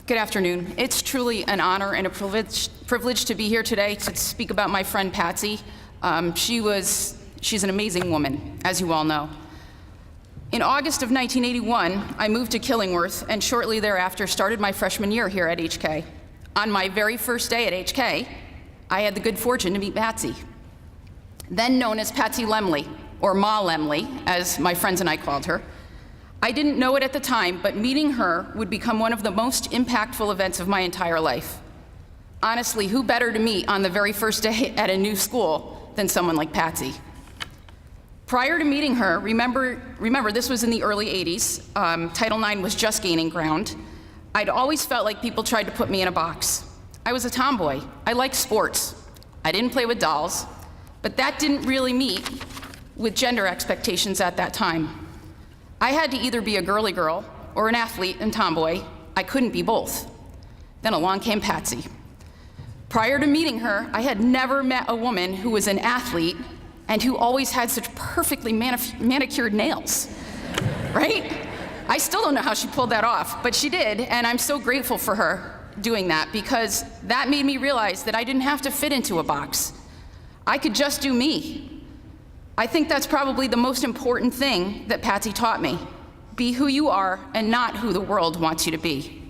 Good afternoon. It's truly an honor and a privilege to be here today to speak about my friend Patsy. She's an amazing woman, as you all know. In August of 1981, I moved to Killingworth and shortly thereafter started my freshman year here at HK. On my very first day at HK, I had the good fortune to meet Patsy, then known as Patsy Lemley, or Ma Lemley, as my friends and I called her. I didn't know it at the time, but meeting her would become one of the most impactful events of my entire life. Honestly, who better to meet on the very first day at a new school than someone like Patsy? Prior to meeting her, remember this was in the early 80s, Title IX was just gaining ground. I'd always felt like people tried to put me in a box. I was a tomboy. I liked sports. I didn't play with dolls, but that didn't really meet with gender expectations at that time. I had to either be a girly girl or an athlete and tomboy. I couldn't be both. Then along came Patsy. Prior to meeting her, I had never met a woman who was an athlete and who always had such perfectly manicured nails, right? I still don't know how she pulled that off, but she did, and I'm so grateful for her doing that because that made me realize that I didn't have to fit into a box. I could just do me. I think that's probably the most important thing that Patsy taught me. Be who you are and not who the world wants you to be.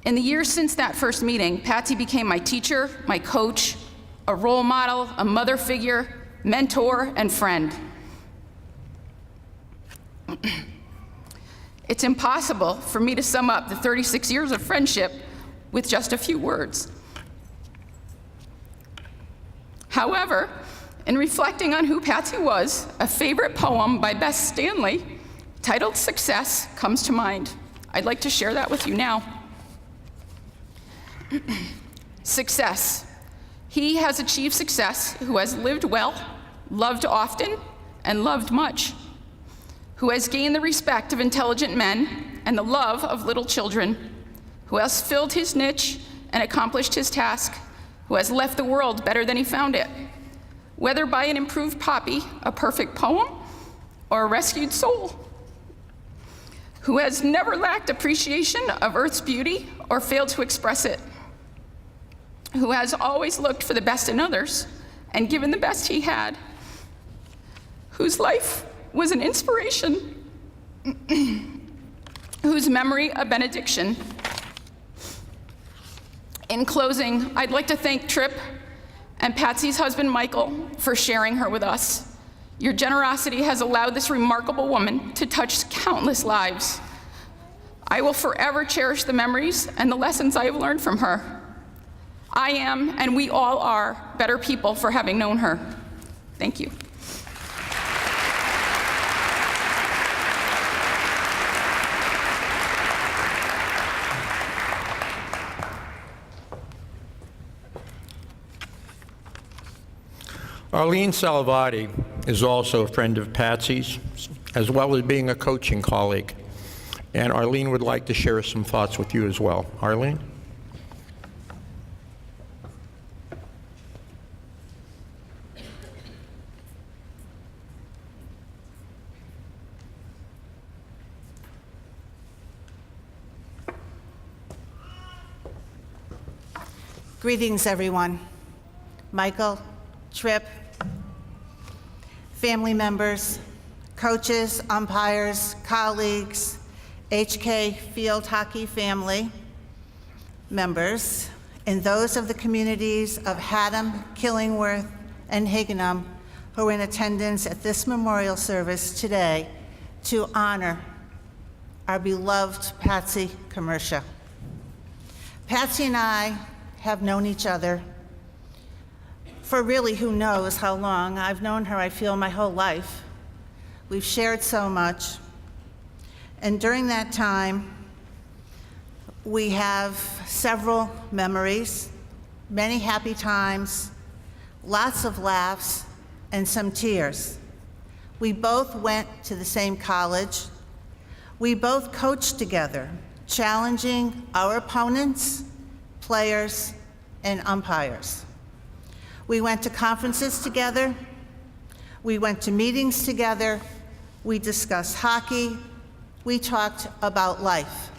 In the years since that first meeting, Patsy became my teacher, my coach, a role model, a mother figure, mentor, and friend. It's impossible for me to sum up the 36 years of friendship with just a few words. However, in reflecting on who Patsy was, a favorite poem by Bess Stanley titled Success comes to mind. I'd like to share that with you now. Success. He has achieved success who has lived well, loved often, and loved much, who has gained the respect of intelligent men and the love of little children, who has filled his niche and accomplished his task, who has left the world better than he found it, whether by an improved copy, a perfect poem, or a rescued soul, who has never lacked appreciation of Earth's beauty or failed to express it, who has always looked for the best in others and given the best he had, whose life was an inspiration, whose memory a benediction. In closing, I'd like to thank Tripp and Patsy's husband, Michael, for sharing her with us. Your generosity has allowed this remarkable woman to touch countless lives. I will forever cherish the memories and the lessons I have learned from her. I am, and we all are, better people for having known her. Thank you. Arlene Salvati is also a friend of Patsy's, as well as being a coaching colleague. And Arlene would like to share some thoughts with you as well. Arlene? Greetings, everyone. Michael, Tripp, family members, coaches, umpires, colleagues, HK field hockey family members, and those of the communities of Haddam, Killingworth, and Higganum who are in attendance at this memorial service today to honor our beloved Patsy Commercia. Patsy and I have known each other for really who knows how long. I've known her, I feel, my whole life. We've shared so much. And during that time, we have several memories, many happy times, lots of laughs, and some tears. We both went to the same college. We both coached together, challenging our opponents, players, and umpires. We went to conferences together. We went to meetings together. We discussed hockey. We talked about life.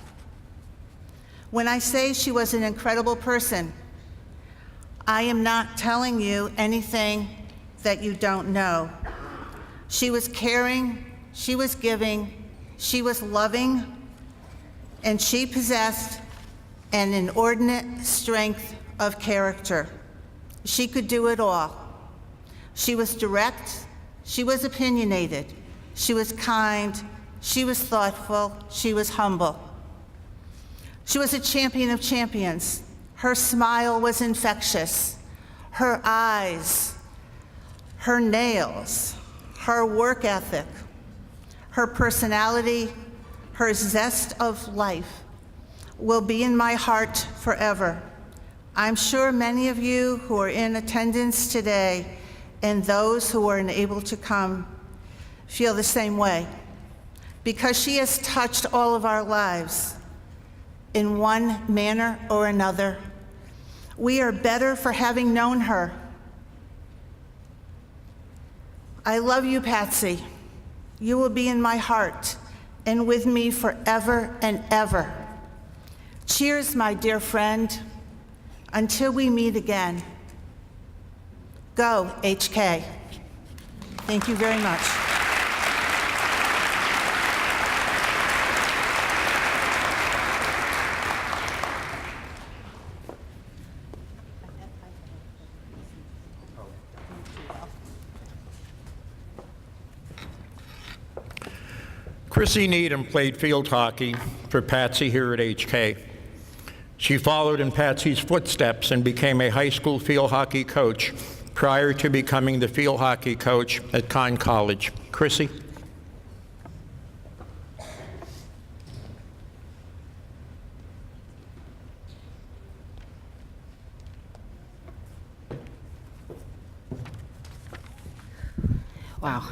When I say she was an incredible person, I am not telling you anything that you don't know. She was caring, she was giving, she was loving, and she possessed an inordinate strength of character. She could do it all. She was direct, she was opinionated, she was kind, she was thoughtful, she was humble. She was a champion of champions. Her smile was infectious. Her eyes, her nails, her work ethic, her personality, her zest of life will be in my heart forever. I'm sure many of you who are in attendance today and those who are unable to come feel the same way, because she has touched all of our lives in one manner or another. We are better for having known her. I love you, Patsy. You will be in my heart and with me forever and ever. Cheers, my dear friend. Until we meet again. Go, HK. Thank you very much. Chrissy Needham played field hockey for Patsy here at HK. She followed in Patsy's footsteps and became a high school field hockey coach prior to becoming the field hockey coach at Conn College. Chrissy? Wow.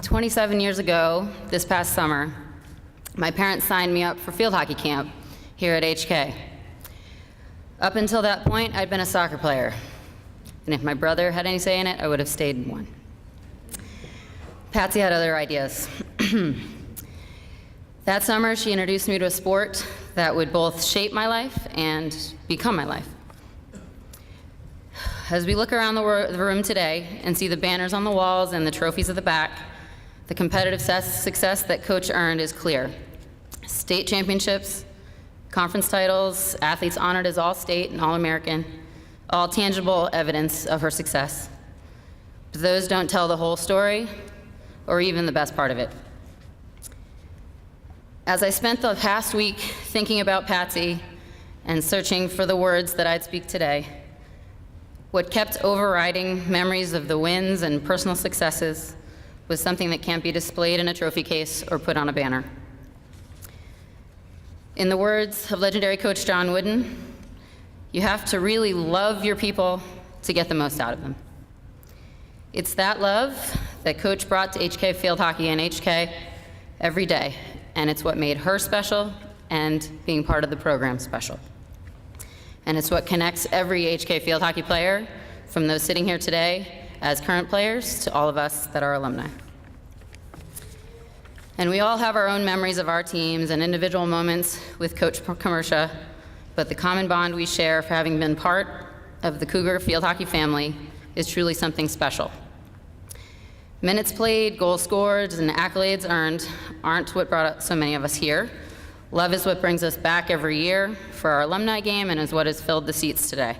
27 years ago, this past summer, my parents signed me up for field hockey camp here at HK. Up until that point, I'd been a soccer player. And if my brother had any say in it, I would have stayed in one. Patsy had other ideas. That summer, she introduced me to a sport that would both shape my life and become my life. As we look around the room today and see the banners on the walls and the trophies at the back, the competitive success that Coach earned is clear. State championships, conference titles, athletes honored as All-State and All-American, all tangible evidence of her success. But those don't tell the whole story, or even the best part of it. As I spent the past week thinking about Patsy and searching for the words that I'd speak today, what kept overriding memories of the wins and personal successes was something that can't be displayed in a trophy case or put on a banner. In the words of legendary coach John Wooden, you have to really love your people to get the most out of them. It's that love that Coach brought to HK Field Hockey and HK every day, and it's what made her special and being part of the program special. And it's what connects every HK Field Hockey player, from those sitting here today as current players to all of us that are alumni. And we all have our own memories of our teams and individual moments with Coach Commercia, but the common bond we share for having been part of the Cougar Field Hockey family is truly something special. Minutes played, goals scored, and accolades earned aren't what brought so many of us here. Love is what brings us back every year for our alumni game and is what has filled the seats today.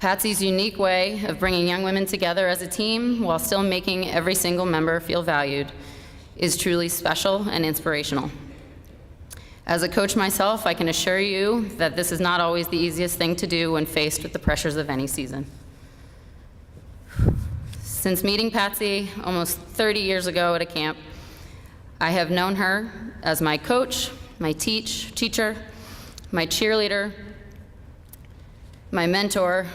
Patsy's unique way of bringing young women together as a team while still making every single member feel valued is truly special and inspirational. As a coach myself, I can assure you that this is not always the easiest thing to do when faced with the pressures of any season. Since meeting Patsy almost 30 years ago at a camp, I have known her as my coach, my teacher, my cheerleader, my mentor,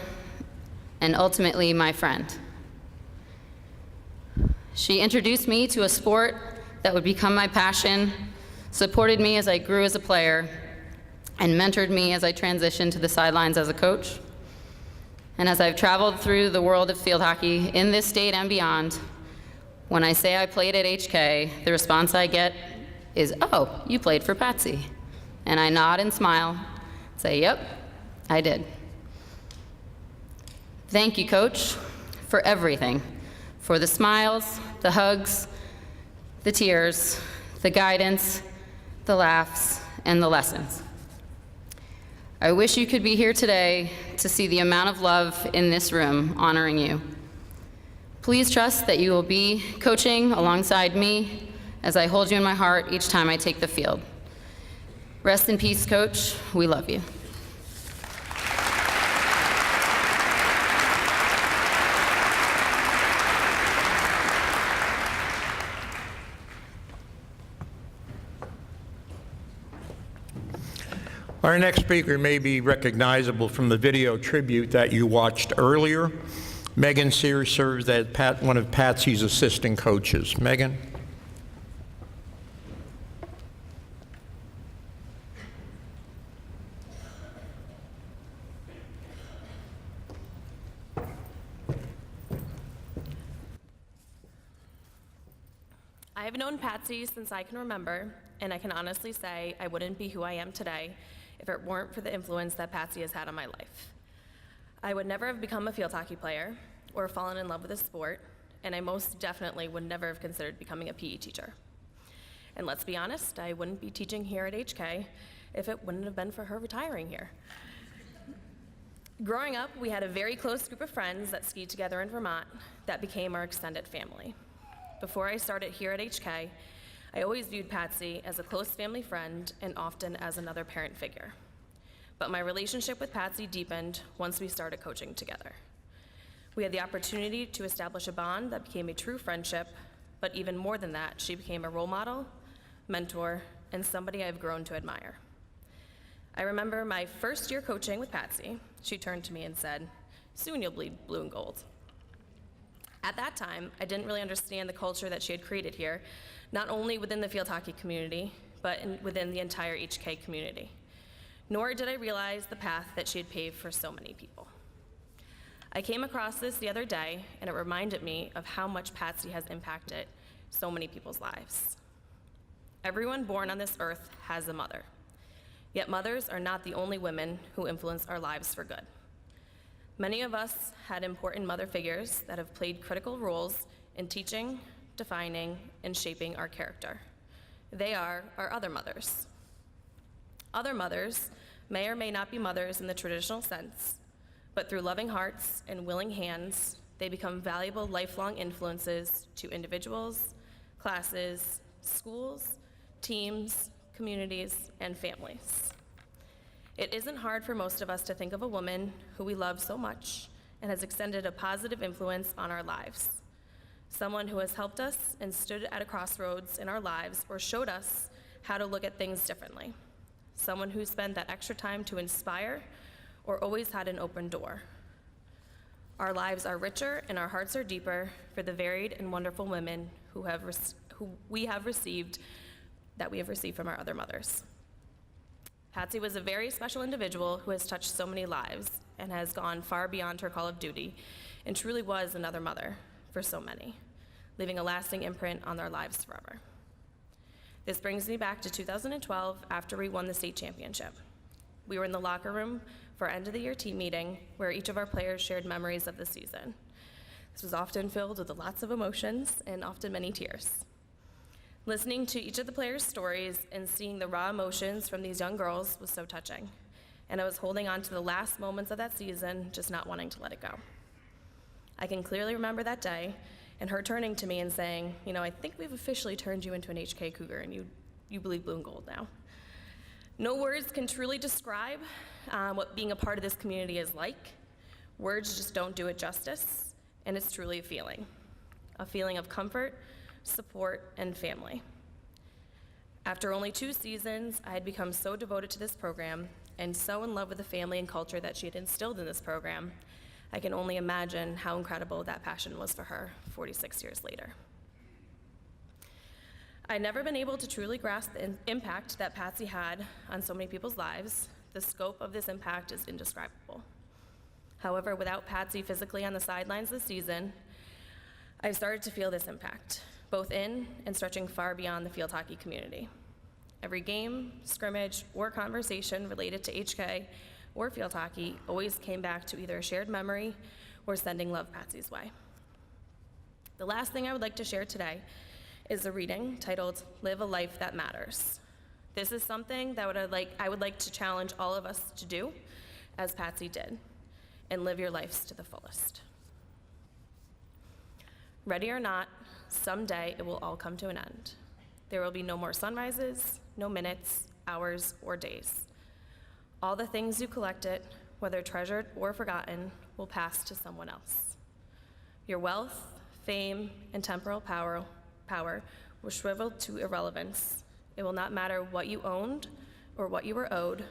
and ultimately my friend. She introduced me to a sport that would become my passion, supported me as I grew as a player, and mentored me as I transitioned to the sidelines as a coach. And as I've traveled through the world of field hockey in this state and beyond, when I say I played at HK, the response I get is, "Oh, you played for Patsy." And I nod and smile, say, "Yep, I did." Thank you, Coach, for everything, for the smiles, the hugs, the tears, the guidance, the laughs, and the lessons. I wish you could be here today to see the amount of love in this room honoring you. Please trust that you will be coaching alongside me as I hold you in my heart each time I take the field. Rest in peace, Coach. We love you. Our next speaker may be recognizable from the video tribute that you watched earlier. Megan Sears serves as one of Patsy's assistant coaches. Megan? I have known Patsy since I can remember, and I can honestly say I wouldn't be who I am today if it weren't for the influence that Patsy has had on my life. I would never have become a field hockey player or fallen in love with the sport, and I most definitely would never have considered becoming a PE teacher. And let's be honest, I wouldn't be teaching here at HK if it wouldn't have been for her retiring here. Growing up, we had a very close group of friends that skied together in Vermont that became our extended family. Before I started here at HK, I always viewed Patsy as a close family friend and often as another parent figure. But my relationship with Patsy deepened once we started coaching together. We had the opportunity to establish a bond that became a true friendship, but even more than that, she became a role model, mentor, and somebody I've grown to admire. I remember my first year coaching with Patsy, she turned to me and said, "Soon you'll bleed blue and gold." At that time, I didn't really understand the culture that she had created here, not only within the field hockey community, but within the entire HK community. Nor did I realize the path that she had paved for so many people. I came across this the other day, and it reminded me of how much Patsy has impacted so many people's lives. Everyone born on this earth has a mother. Yet mothers are not the only women who influence our lives for good. Many of us had important mother figures that have played critical roles in teaching, defining, and shaping our character. They are our other mothers. Other mothers may or may not be mothers in the traditional sense, but through loving hearts and willing hands, they become valuable lifelong influences to individuals, classes, schools, teams, communities, and families. It isn't hard for most of us to think of a woman who we love so much and has extended a positive influence on our lives. Someone who has helped us and stood at a crossroads in our lives or showed us how to look at things differently. Someone who spent that extra time to inspire or always had an open door. Our lives are richer and our hearts are deeper for the varied and wonderful women we have received from our other mothers. Patsy was a very special individual who has touched so many lives and has gone far beyond her call of duty and truly was another mother for so many, leaving a lasting imprint on their lives forever. This brings me back to 2012 after we won the state championship. We were in the locker room for our end of the year team meeting where each of our players shared memories of the season. This was often filled with lots of emotions and often many tears. Listening to each of the players' stories and seeing the raw emotions from these young girls was so touching, and I was holding on to the last moments of that season, just not wanting to let it go. I can clearly remember that day and her turning to me and saying, "I think we've officially turned you into an HK Cougar and you believe blue and gold now." No words can truly describe what being a part of this community is like. Words just don't do it justice, and it's truly a feeling of comfort, support, and family. After only 2 seasons, I had become so devoted to this program and so in love with the family and culture that she had instilled in this program, I can only imagine how incredible that passion was for her 46 years later. I'd never been able to truly grasp the impact that Patsy had on so many people's lives. The scope of this impact is indescribable. However, without Patsy physically on the sidelines this season, I've started to feel this impact, both in and stretching far beyond the field hockey community. Every game, scrimmage, or conversation related to HK or field hockey always came back to either a shared memory or sending love Patsy's way. The last thing I would like to share today is a reading titled "Live a Life That Matters." This is something that I would like to challenge all of us to do, as Patsy did, and live your lives to the fullest. Ready or not, someday it will all come to an end. There will be no more sunrises, no minutes, hours, or days. All the things you collected, whether treasured or forgotten, will pass to someone else. Your wealth, fame, and temporal power will shrivel to irrelevance. It will not matter what you owned or what you were owed.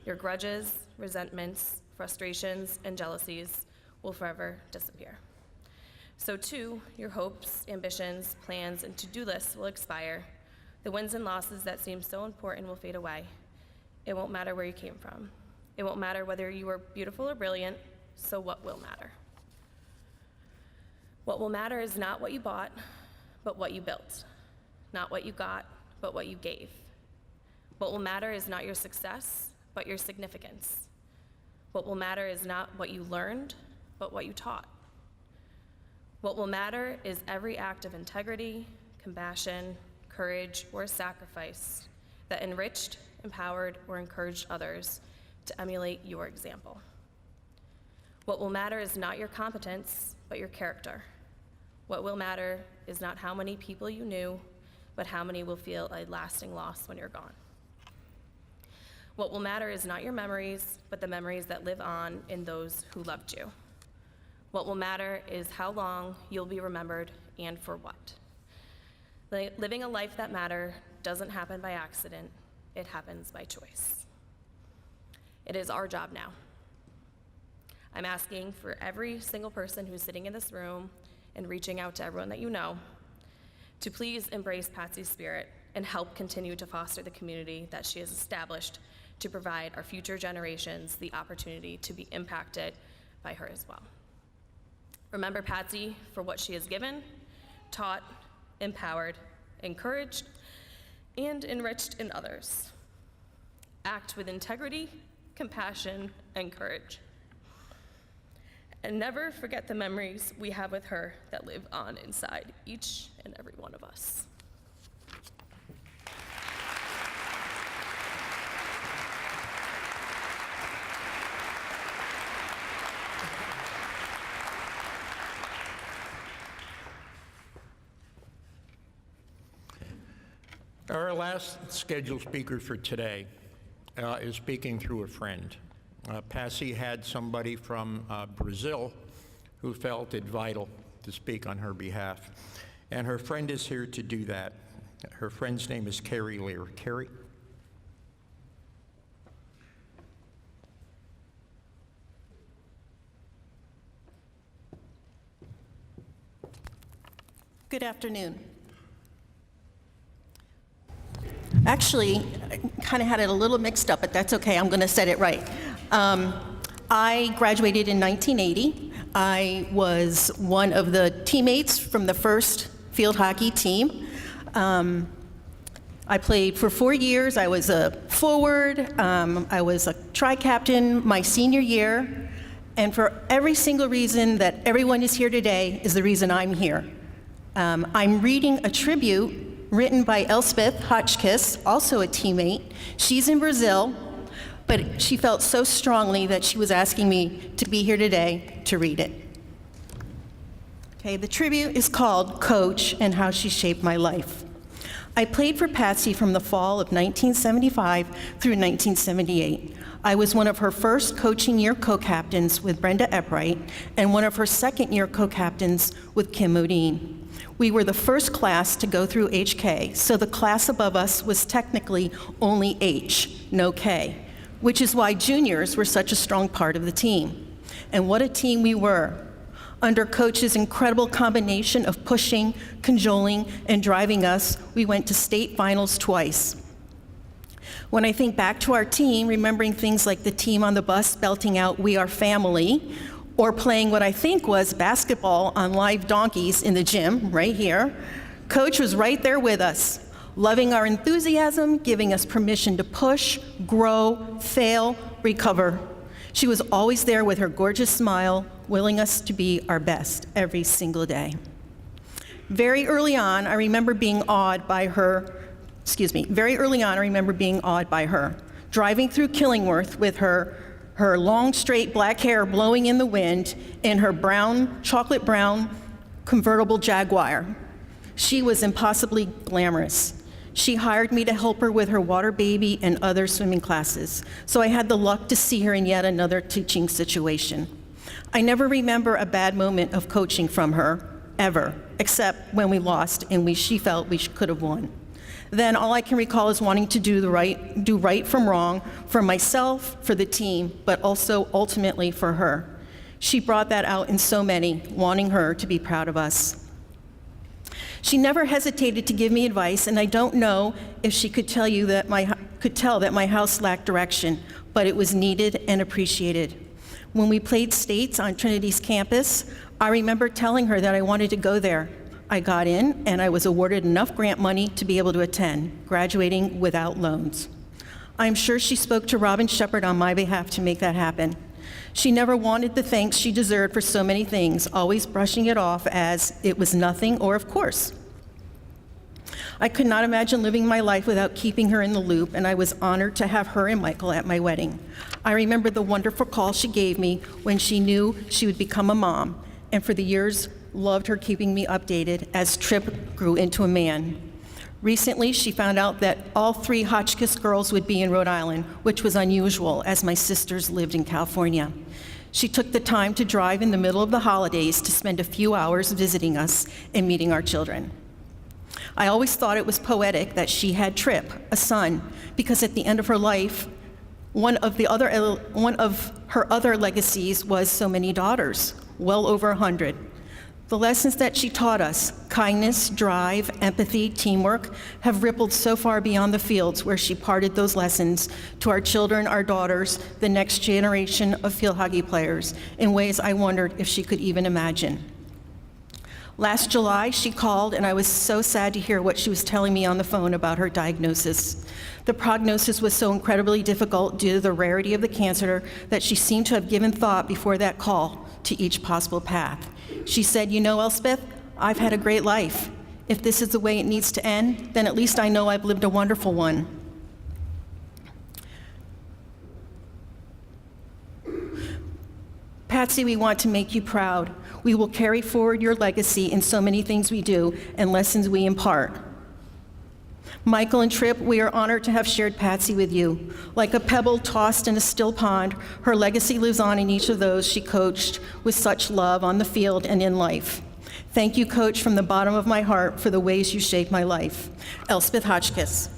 Your grudges, resentments, frustrations, and jealousies will forever disappear. So too, your hopes, ambitions, plans, and to-do lists will expire. The wins and losses that seem so important will fade away. It won't matter where you came from. It won't matter whether you were beautiful or brilliant, so what will matter? What will matter is not what you bought, but what you built. Not what you got, but what you gave. What will matter is not your success, but your significance. What will matter is not what you learned, but what you taught. What will matter is every act of integrity, compassion, courage, or sacrifice that enriched, empowered, or encouraged others to emulate your example. What will matter is not your competence, but your character. What will matter is not how many people you knew, but how many will feel a lasting loss when you're gone. What will matter is not your memories, but the memories that live on in those who loved you. What will matter is how long you'll be remembered and for what. Living a life that matters doesn't happen by accident, it happens by choice. It is our job now. I'm asking for every single person who's sitting in this room and reaching out to everyone that you know to please embrace Patsy's spirit and help continue to foster the community that she has established to provide our future generations the opportunity to be impacted by her as well. Remember Patsy for what she has given, taught, empowered, encouraged, and enriched in others. Act with integrity, compassion, and courage. And never forget the memories we have with her that live on inside each and every one of us. Our last scheduled speaker for today is speaking through a friend. Patsy had somebody from Brazil who felt it vital to speak on her behalf. And her friend is here to do that. Her friend's name is Carrie Lear. Carrie? Good afternoon. Actually, I kind of had it a little mixed up, but that's okay. I'm going to set it right. I graduated in 1980. I was one of the teammates from the first field hockey team. I played for 4 years. I was a forward. I was a tri-captain my senior year. And for every single reason that everyone is here today is the reason I'm here. I'm reading a tribute written by Elspeth Hotchkiss, also a teammate. She's in Brazil, but she felt so strongly that she was asking me to be here today to read it. Okay, the tribute is called Coach and How She Shaped My Life. I played for Patsy from the fall of 1975 through 1978. I was one of her first coaching year co-captains with Brenda Eppright and one of her second year co-captains with Kim Modine. We were the first class to go through HK, so the class above us was technically only H, no K, which is why juniors were such a strong part of the team. And what a team we were. Under Coach's incredible combination of pushing, cajoling, and driving us, we went to state finals twice. When I think back to our team, remembering things like the team on the bus belting out "We Are Family," or playing what I think was basketball on live donkeys in the gym, right here, Coach was right there with us, loving our enthusiasm, giving us permission to push, grow, fail, recover. She was always there with her gorgeous smile, willing us to be our best every single day. Very early on, I remember being awed by her, driving through Killingworth with her long, straight black hair blowing in the wind in her chocolate brown convertible Jaguar. She was impossibly glamorous. She hired me to help her with her water baby and other swimming classes, so I had the luck to see her in yet another teaching situation. I never remember a bad moment of coaching from her, ever, except when we lost and she felt we could have won. Then all I can recall is wanting to do right from wrong for myself, for the team, but also ultimately for her. She brought that out in so many, wanting her to be proud of us. She never hesitated to give me advice, and I don't know if she could tell that my house lacked direction, but it was needed and appreciated. When we played states on Trinity's campus, I remember telling her that I wanted to go there. I got in, and I was awarded enough grant money to be able to attend, graduating without loans. I'm sure she spoke to Robin Shepard on my behalf to make that happen. She never wanted the thanks she deserved for so many things, always brushing it off as it was nothing or of course. I could not imagine living my life without keeping her in the loop, and I was honored to have her and Michael at my wedding. I remember the wonderful call she gave me when she knew she would become a mom, and for the years loved her keeping me updated as Tripp grew into a man. Recently, she found out that all 3 Hotchkiss girls would be in Rhode Island, which was unusual as my sisters lived in California. She took the time to drive in the middle of the holidays to spend a few hours visiting us and meeting our children. I always thought it was poetic that she had Tripp, a son, because at the end of her life, one of her other legacies was so many daughters, well over 100. The lessons that she taught us, kindness, drive, empathy, teamwork, have rippled so far beyond the fields where she parted those lessons to our children, our daughters, the next generation of field hockey players, in ways I wondered if she could even imagine. Last July, she called, and I was so sad to hear what she was telling me on the phone about her diagnosis. The prognosis was so incredibly difficult due to the rarity of the cancer that she seemed to have given thought before that call to each possible path. She said, "You know, Elspeth, I've had a great life. If this is the way it needs to end, then at least I know I've lived a wonderful one." Patsy, we want to make you proud. We will carry forward your legacy in so many things we do and lessons we impart. Michael and Tripp, we are honored to have shared Patsy with you. Like a pebble tossed in a still pond, her legacy lives on in each of those she coached with such love on the field and in life. Thank you, Coach, from the bottom of my heart for the ways you shaped my life. Elspeth Hotchkiss.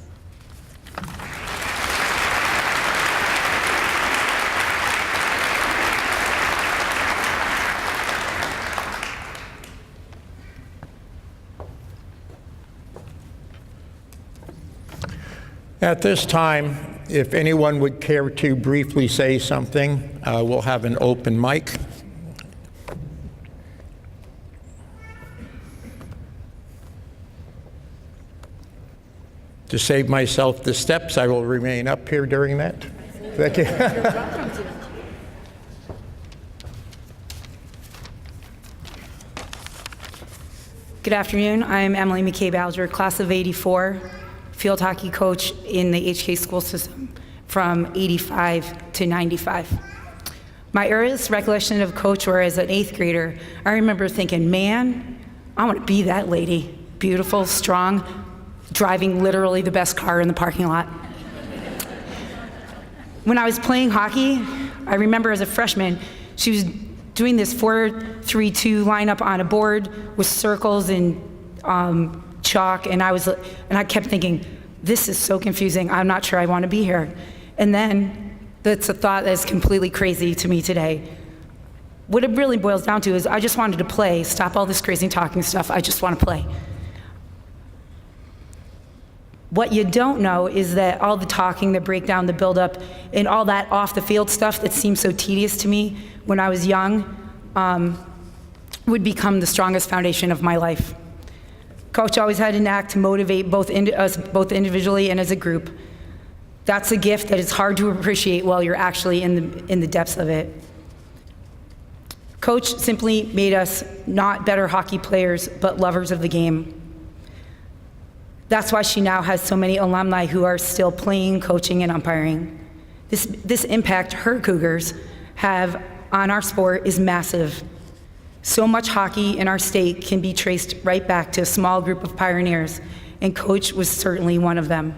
At this time, if anyone would care to briefly say something, we'll have an open mic. To save myself the steps, I will remain up here during that. Thank you. Good afternoon. I'm Emily McCabe-Alger, class of '84. Field hockey coach in the HK school system from '85 to '95. My earliest recollection of Coach were as an 8th grader. I remember thinking, man, I want to be that lady. Beautiful, strong, driving literally the best car in the parking lot. When I was playing hockey, I remember as a freshman, she was doing this 4-3-2 lineup on a board with circles and chalk, and I kept thinking, this is so confusing. I'm not sure I want to be here. And then that's a thought that's completely crazy to me today. What it really boils down to is I just wanted to play, stop all this crazy talking stuff. I just want to play. What you don't know is that all the talking, the breakdown, the buildup, and all that off the field stuff that seemed so tedious to me when I was young would become the strongest foundation of my life. Coach always had a knack to motivate us both individually and as a group. That's a gift that is hard to appreciate while you're actually in the depths of it. Coach simply made us not better hockey players, but lovers of the game. That's why she now has so many alumni who are still playing, coaching, and umpiring. This impact her Cougars have on our sport is massive. So much hockey in our state can be traced right back to a small group of pioneers, and Coach was certainly one of them.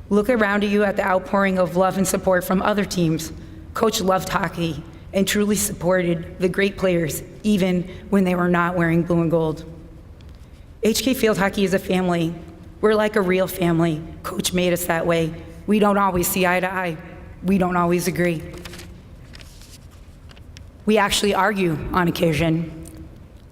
Look around you at the outpouring of love and support from other teams. Coach loved hockey and truly supported the great players, even when they were not wearing blue and gold. HK Field Hockey is a family. We're like a real family. Coach made us that way. We don't always see eye to eye. We don't always agree. We actually argue on occasion,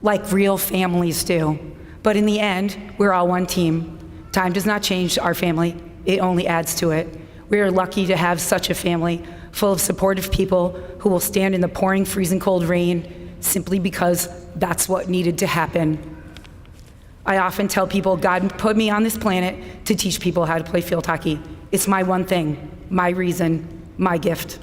like real families do. But in the end, we're all one team. Time does not change our family, it only adds to it. We are lucky to have such a family full of supportive people who will stand in the pouring, freezing cold rain simply because that's what needed to happen. I often tell people God put me on this planet to teach people how to play field hockey. It's my one thing, my reason, my gift.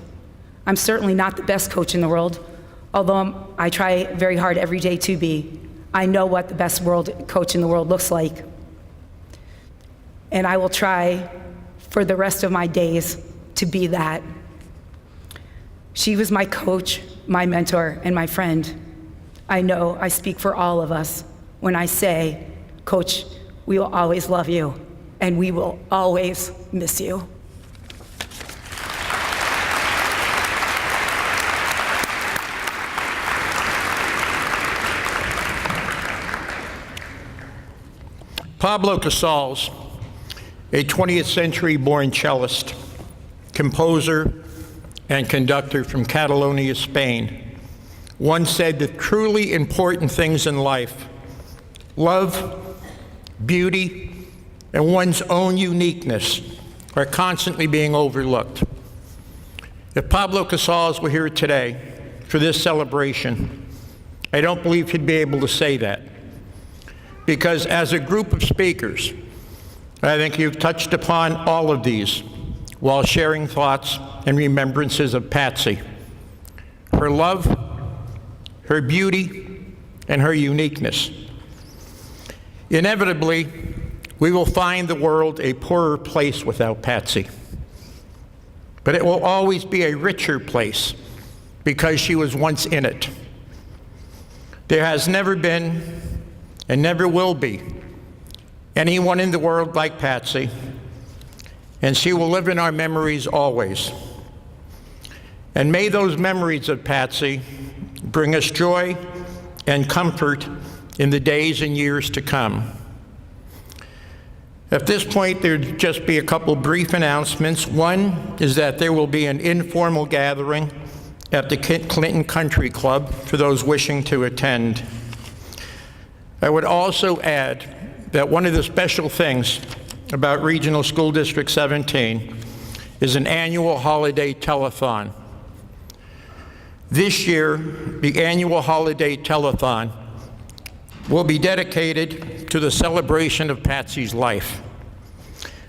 I'm certainly not the best coach in the world, although I try very hard every day to be. I know what the best coach in the world looks like. and I will try for the rest of my days to be that. She was my coach, my mentor, and my friend. I know I speak for all of us when I say, Coach, we will always love you, and we will always miss you. Pablo Casals, a 20th century born cellist, composer, and conductor from Catalonia, Spain, once said that truly important things in life, love, beauty, and one's own uniqueness, are constantly being overlooked. If Pablo Casals were here today for this celebration, I don't believe he'd be able to say that. Because as a group of speakers, I think you've touched upon all of these while sharing thoughts and remembrances of Patsy, her love, her beauty, and her uniqueness. Inevitably, we will find the world a poorer place without Patsy. But it will always be a richer place because she was once in it. There has never been and never will be anyone in the world like Patsy, and she will live in our memories always. And may those memories of Patsy bring us joy and comfort in the days and years to come. At this point, there'd just be a couple brief announcements. One is that there will be an informal gathering at the Clinton Country Club for those wishing to attend. I would also add that one of the special things about Regional School District 17 is an annual holiday telethon. This year, the annual holiday telethon will be dedicated to the celebration of Patsy's life.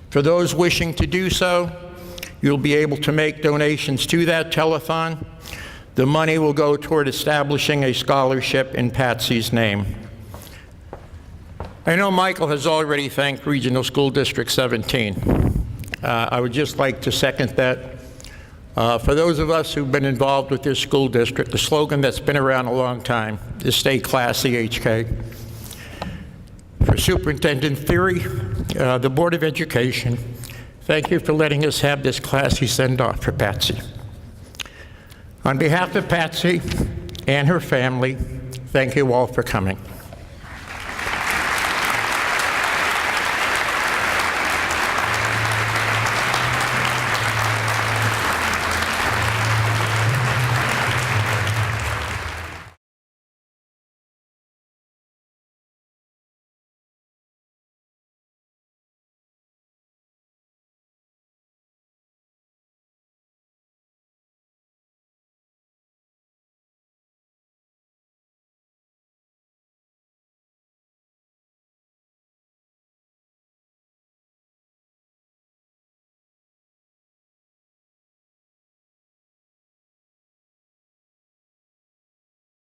For those wishing to do so, you'll be able to make donations to that telethon. The money will go toward establishing a scholarship in Patsy's name. I know Michael has already thanked Regional School District 17. I would just like to second that. For those of us who've been involved with this school district, the slogan that's been around a long time is Stay Classy, HK. For Superintendent Theory, the Board of Education, thank you for letting us have this classy send-off for Patsy. On behalf of Patsy and her family, thank you all for coming.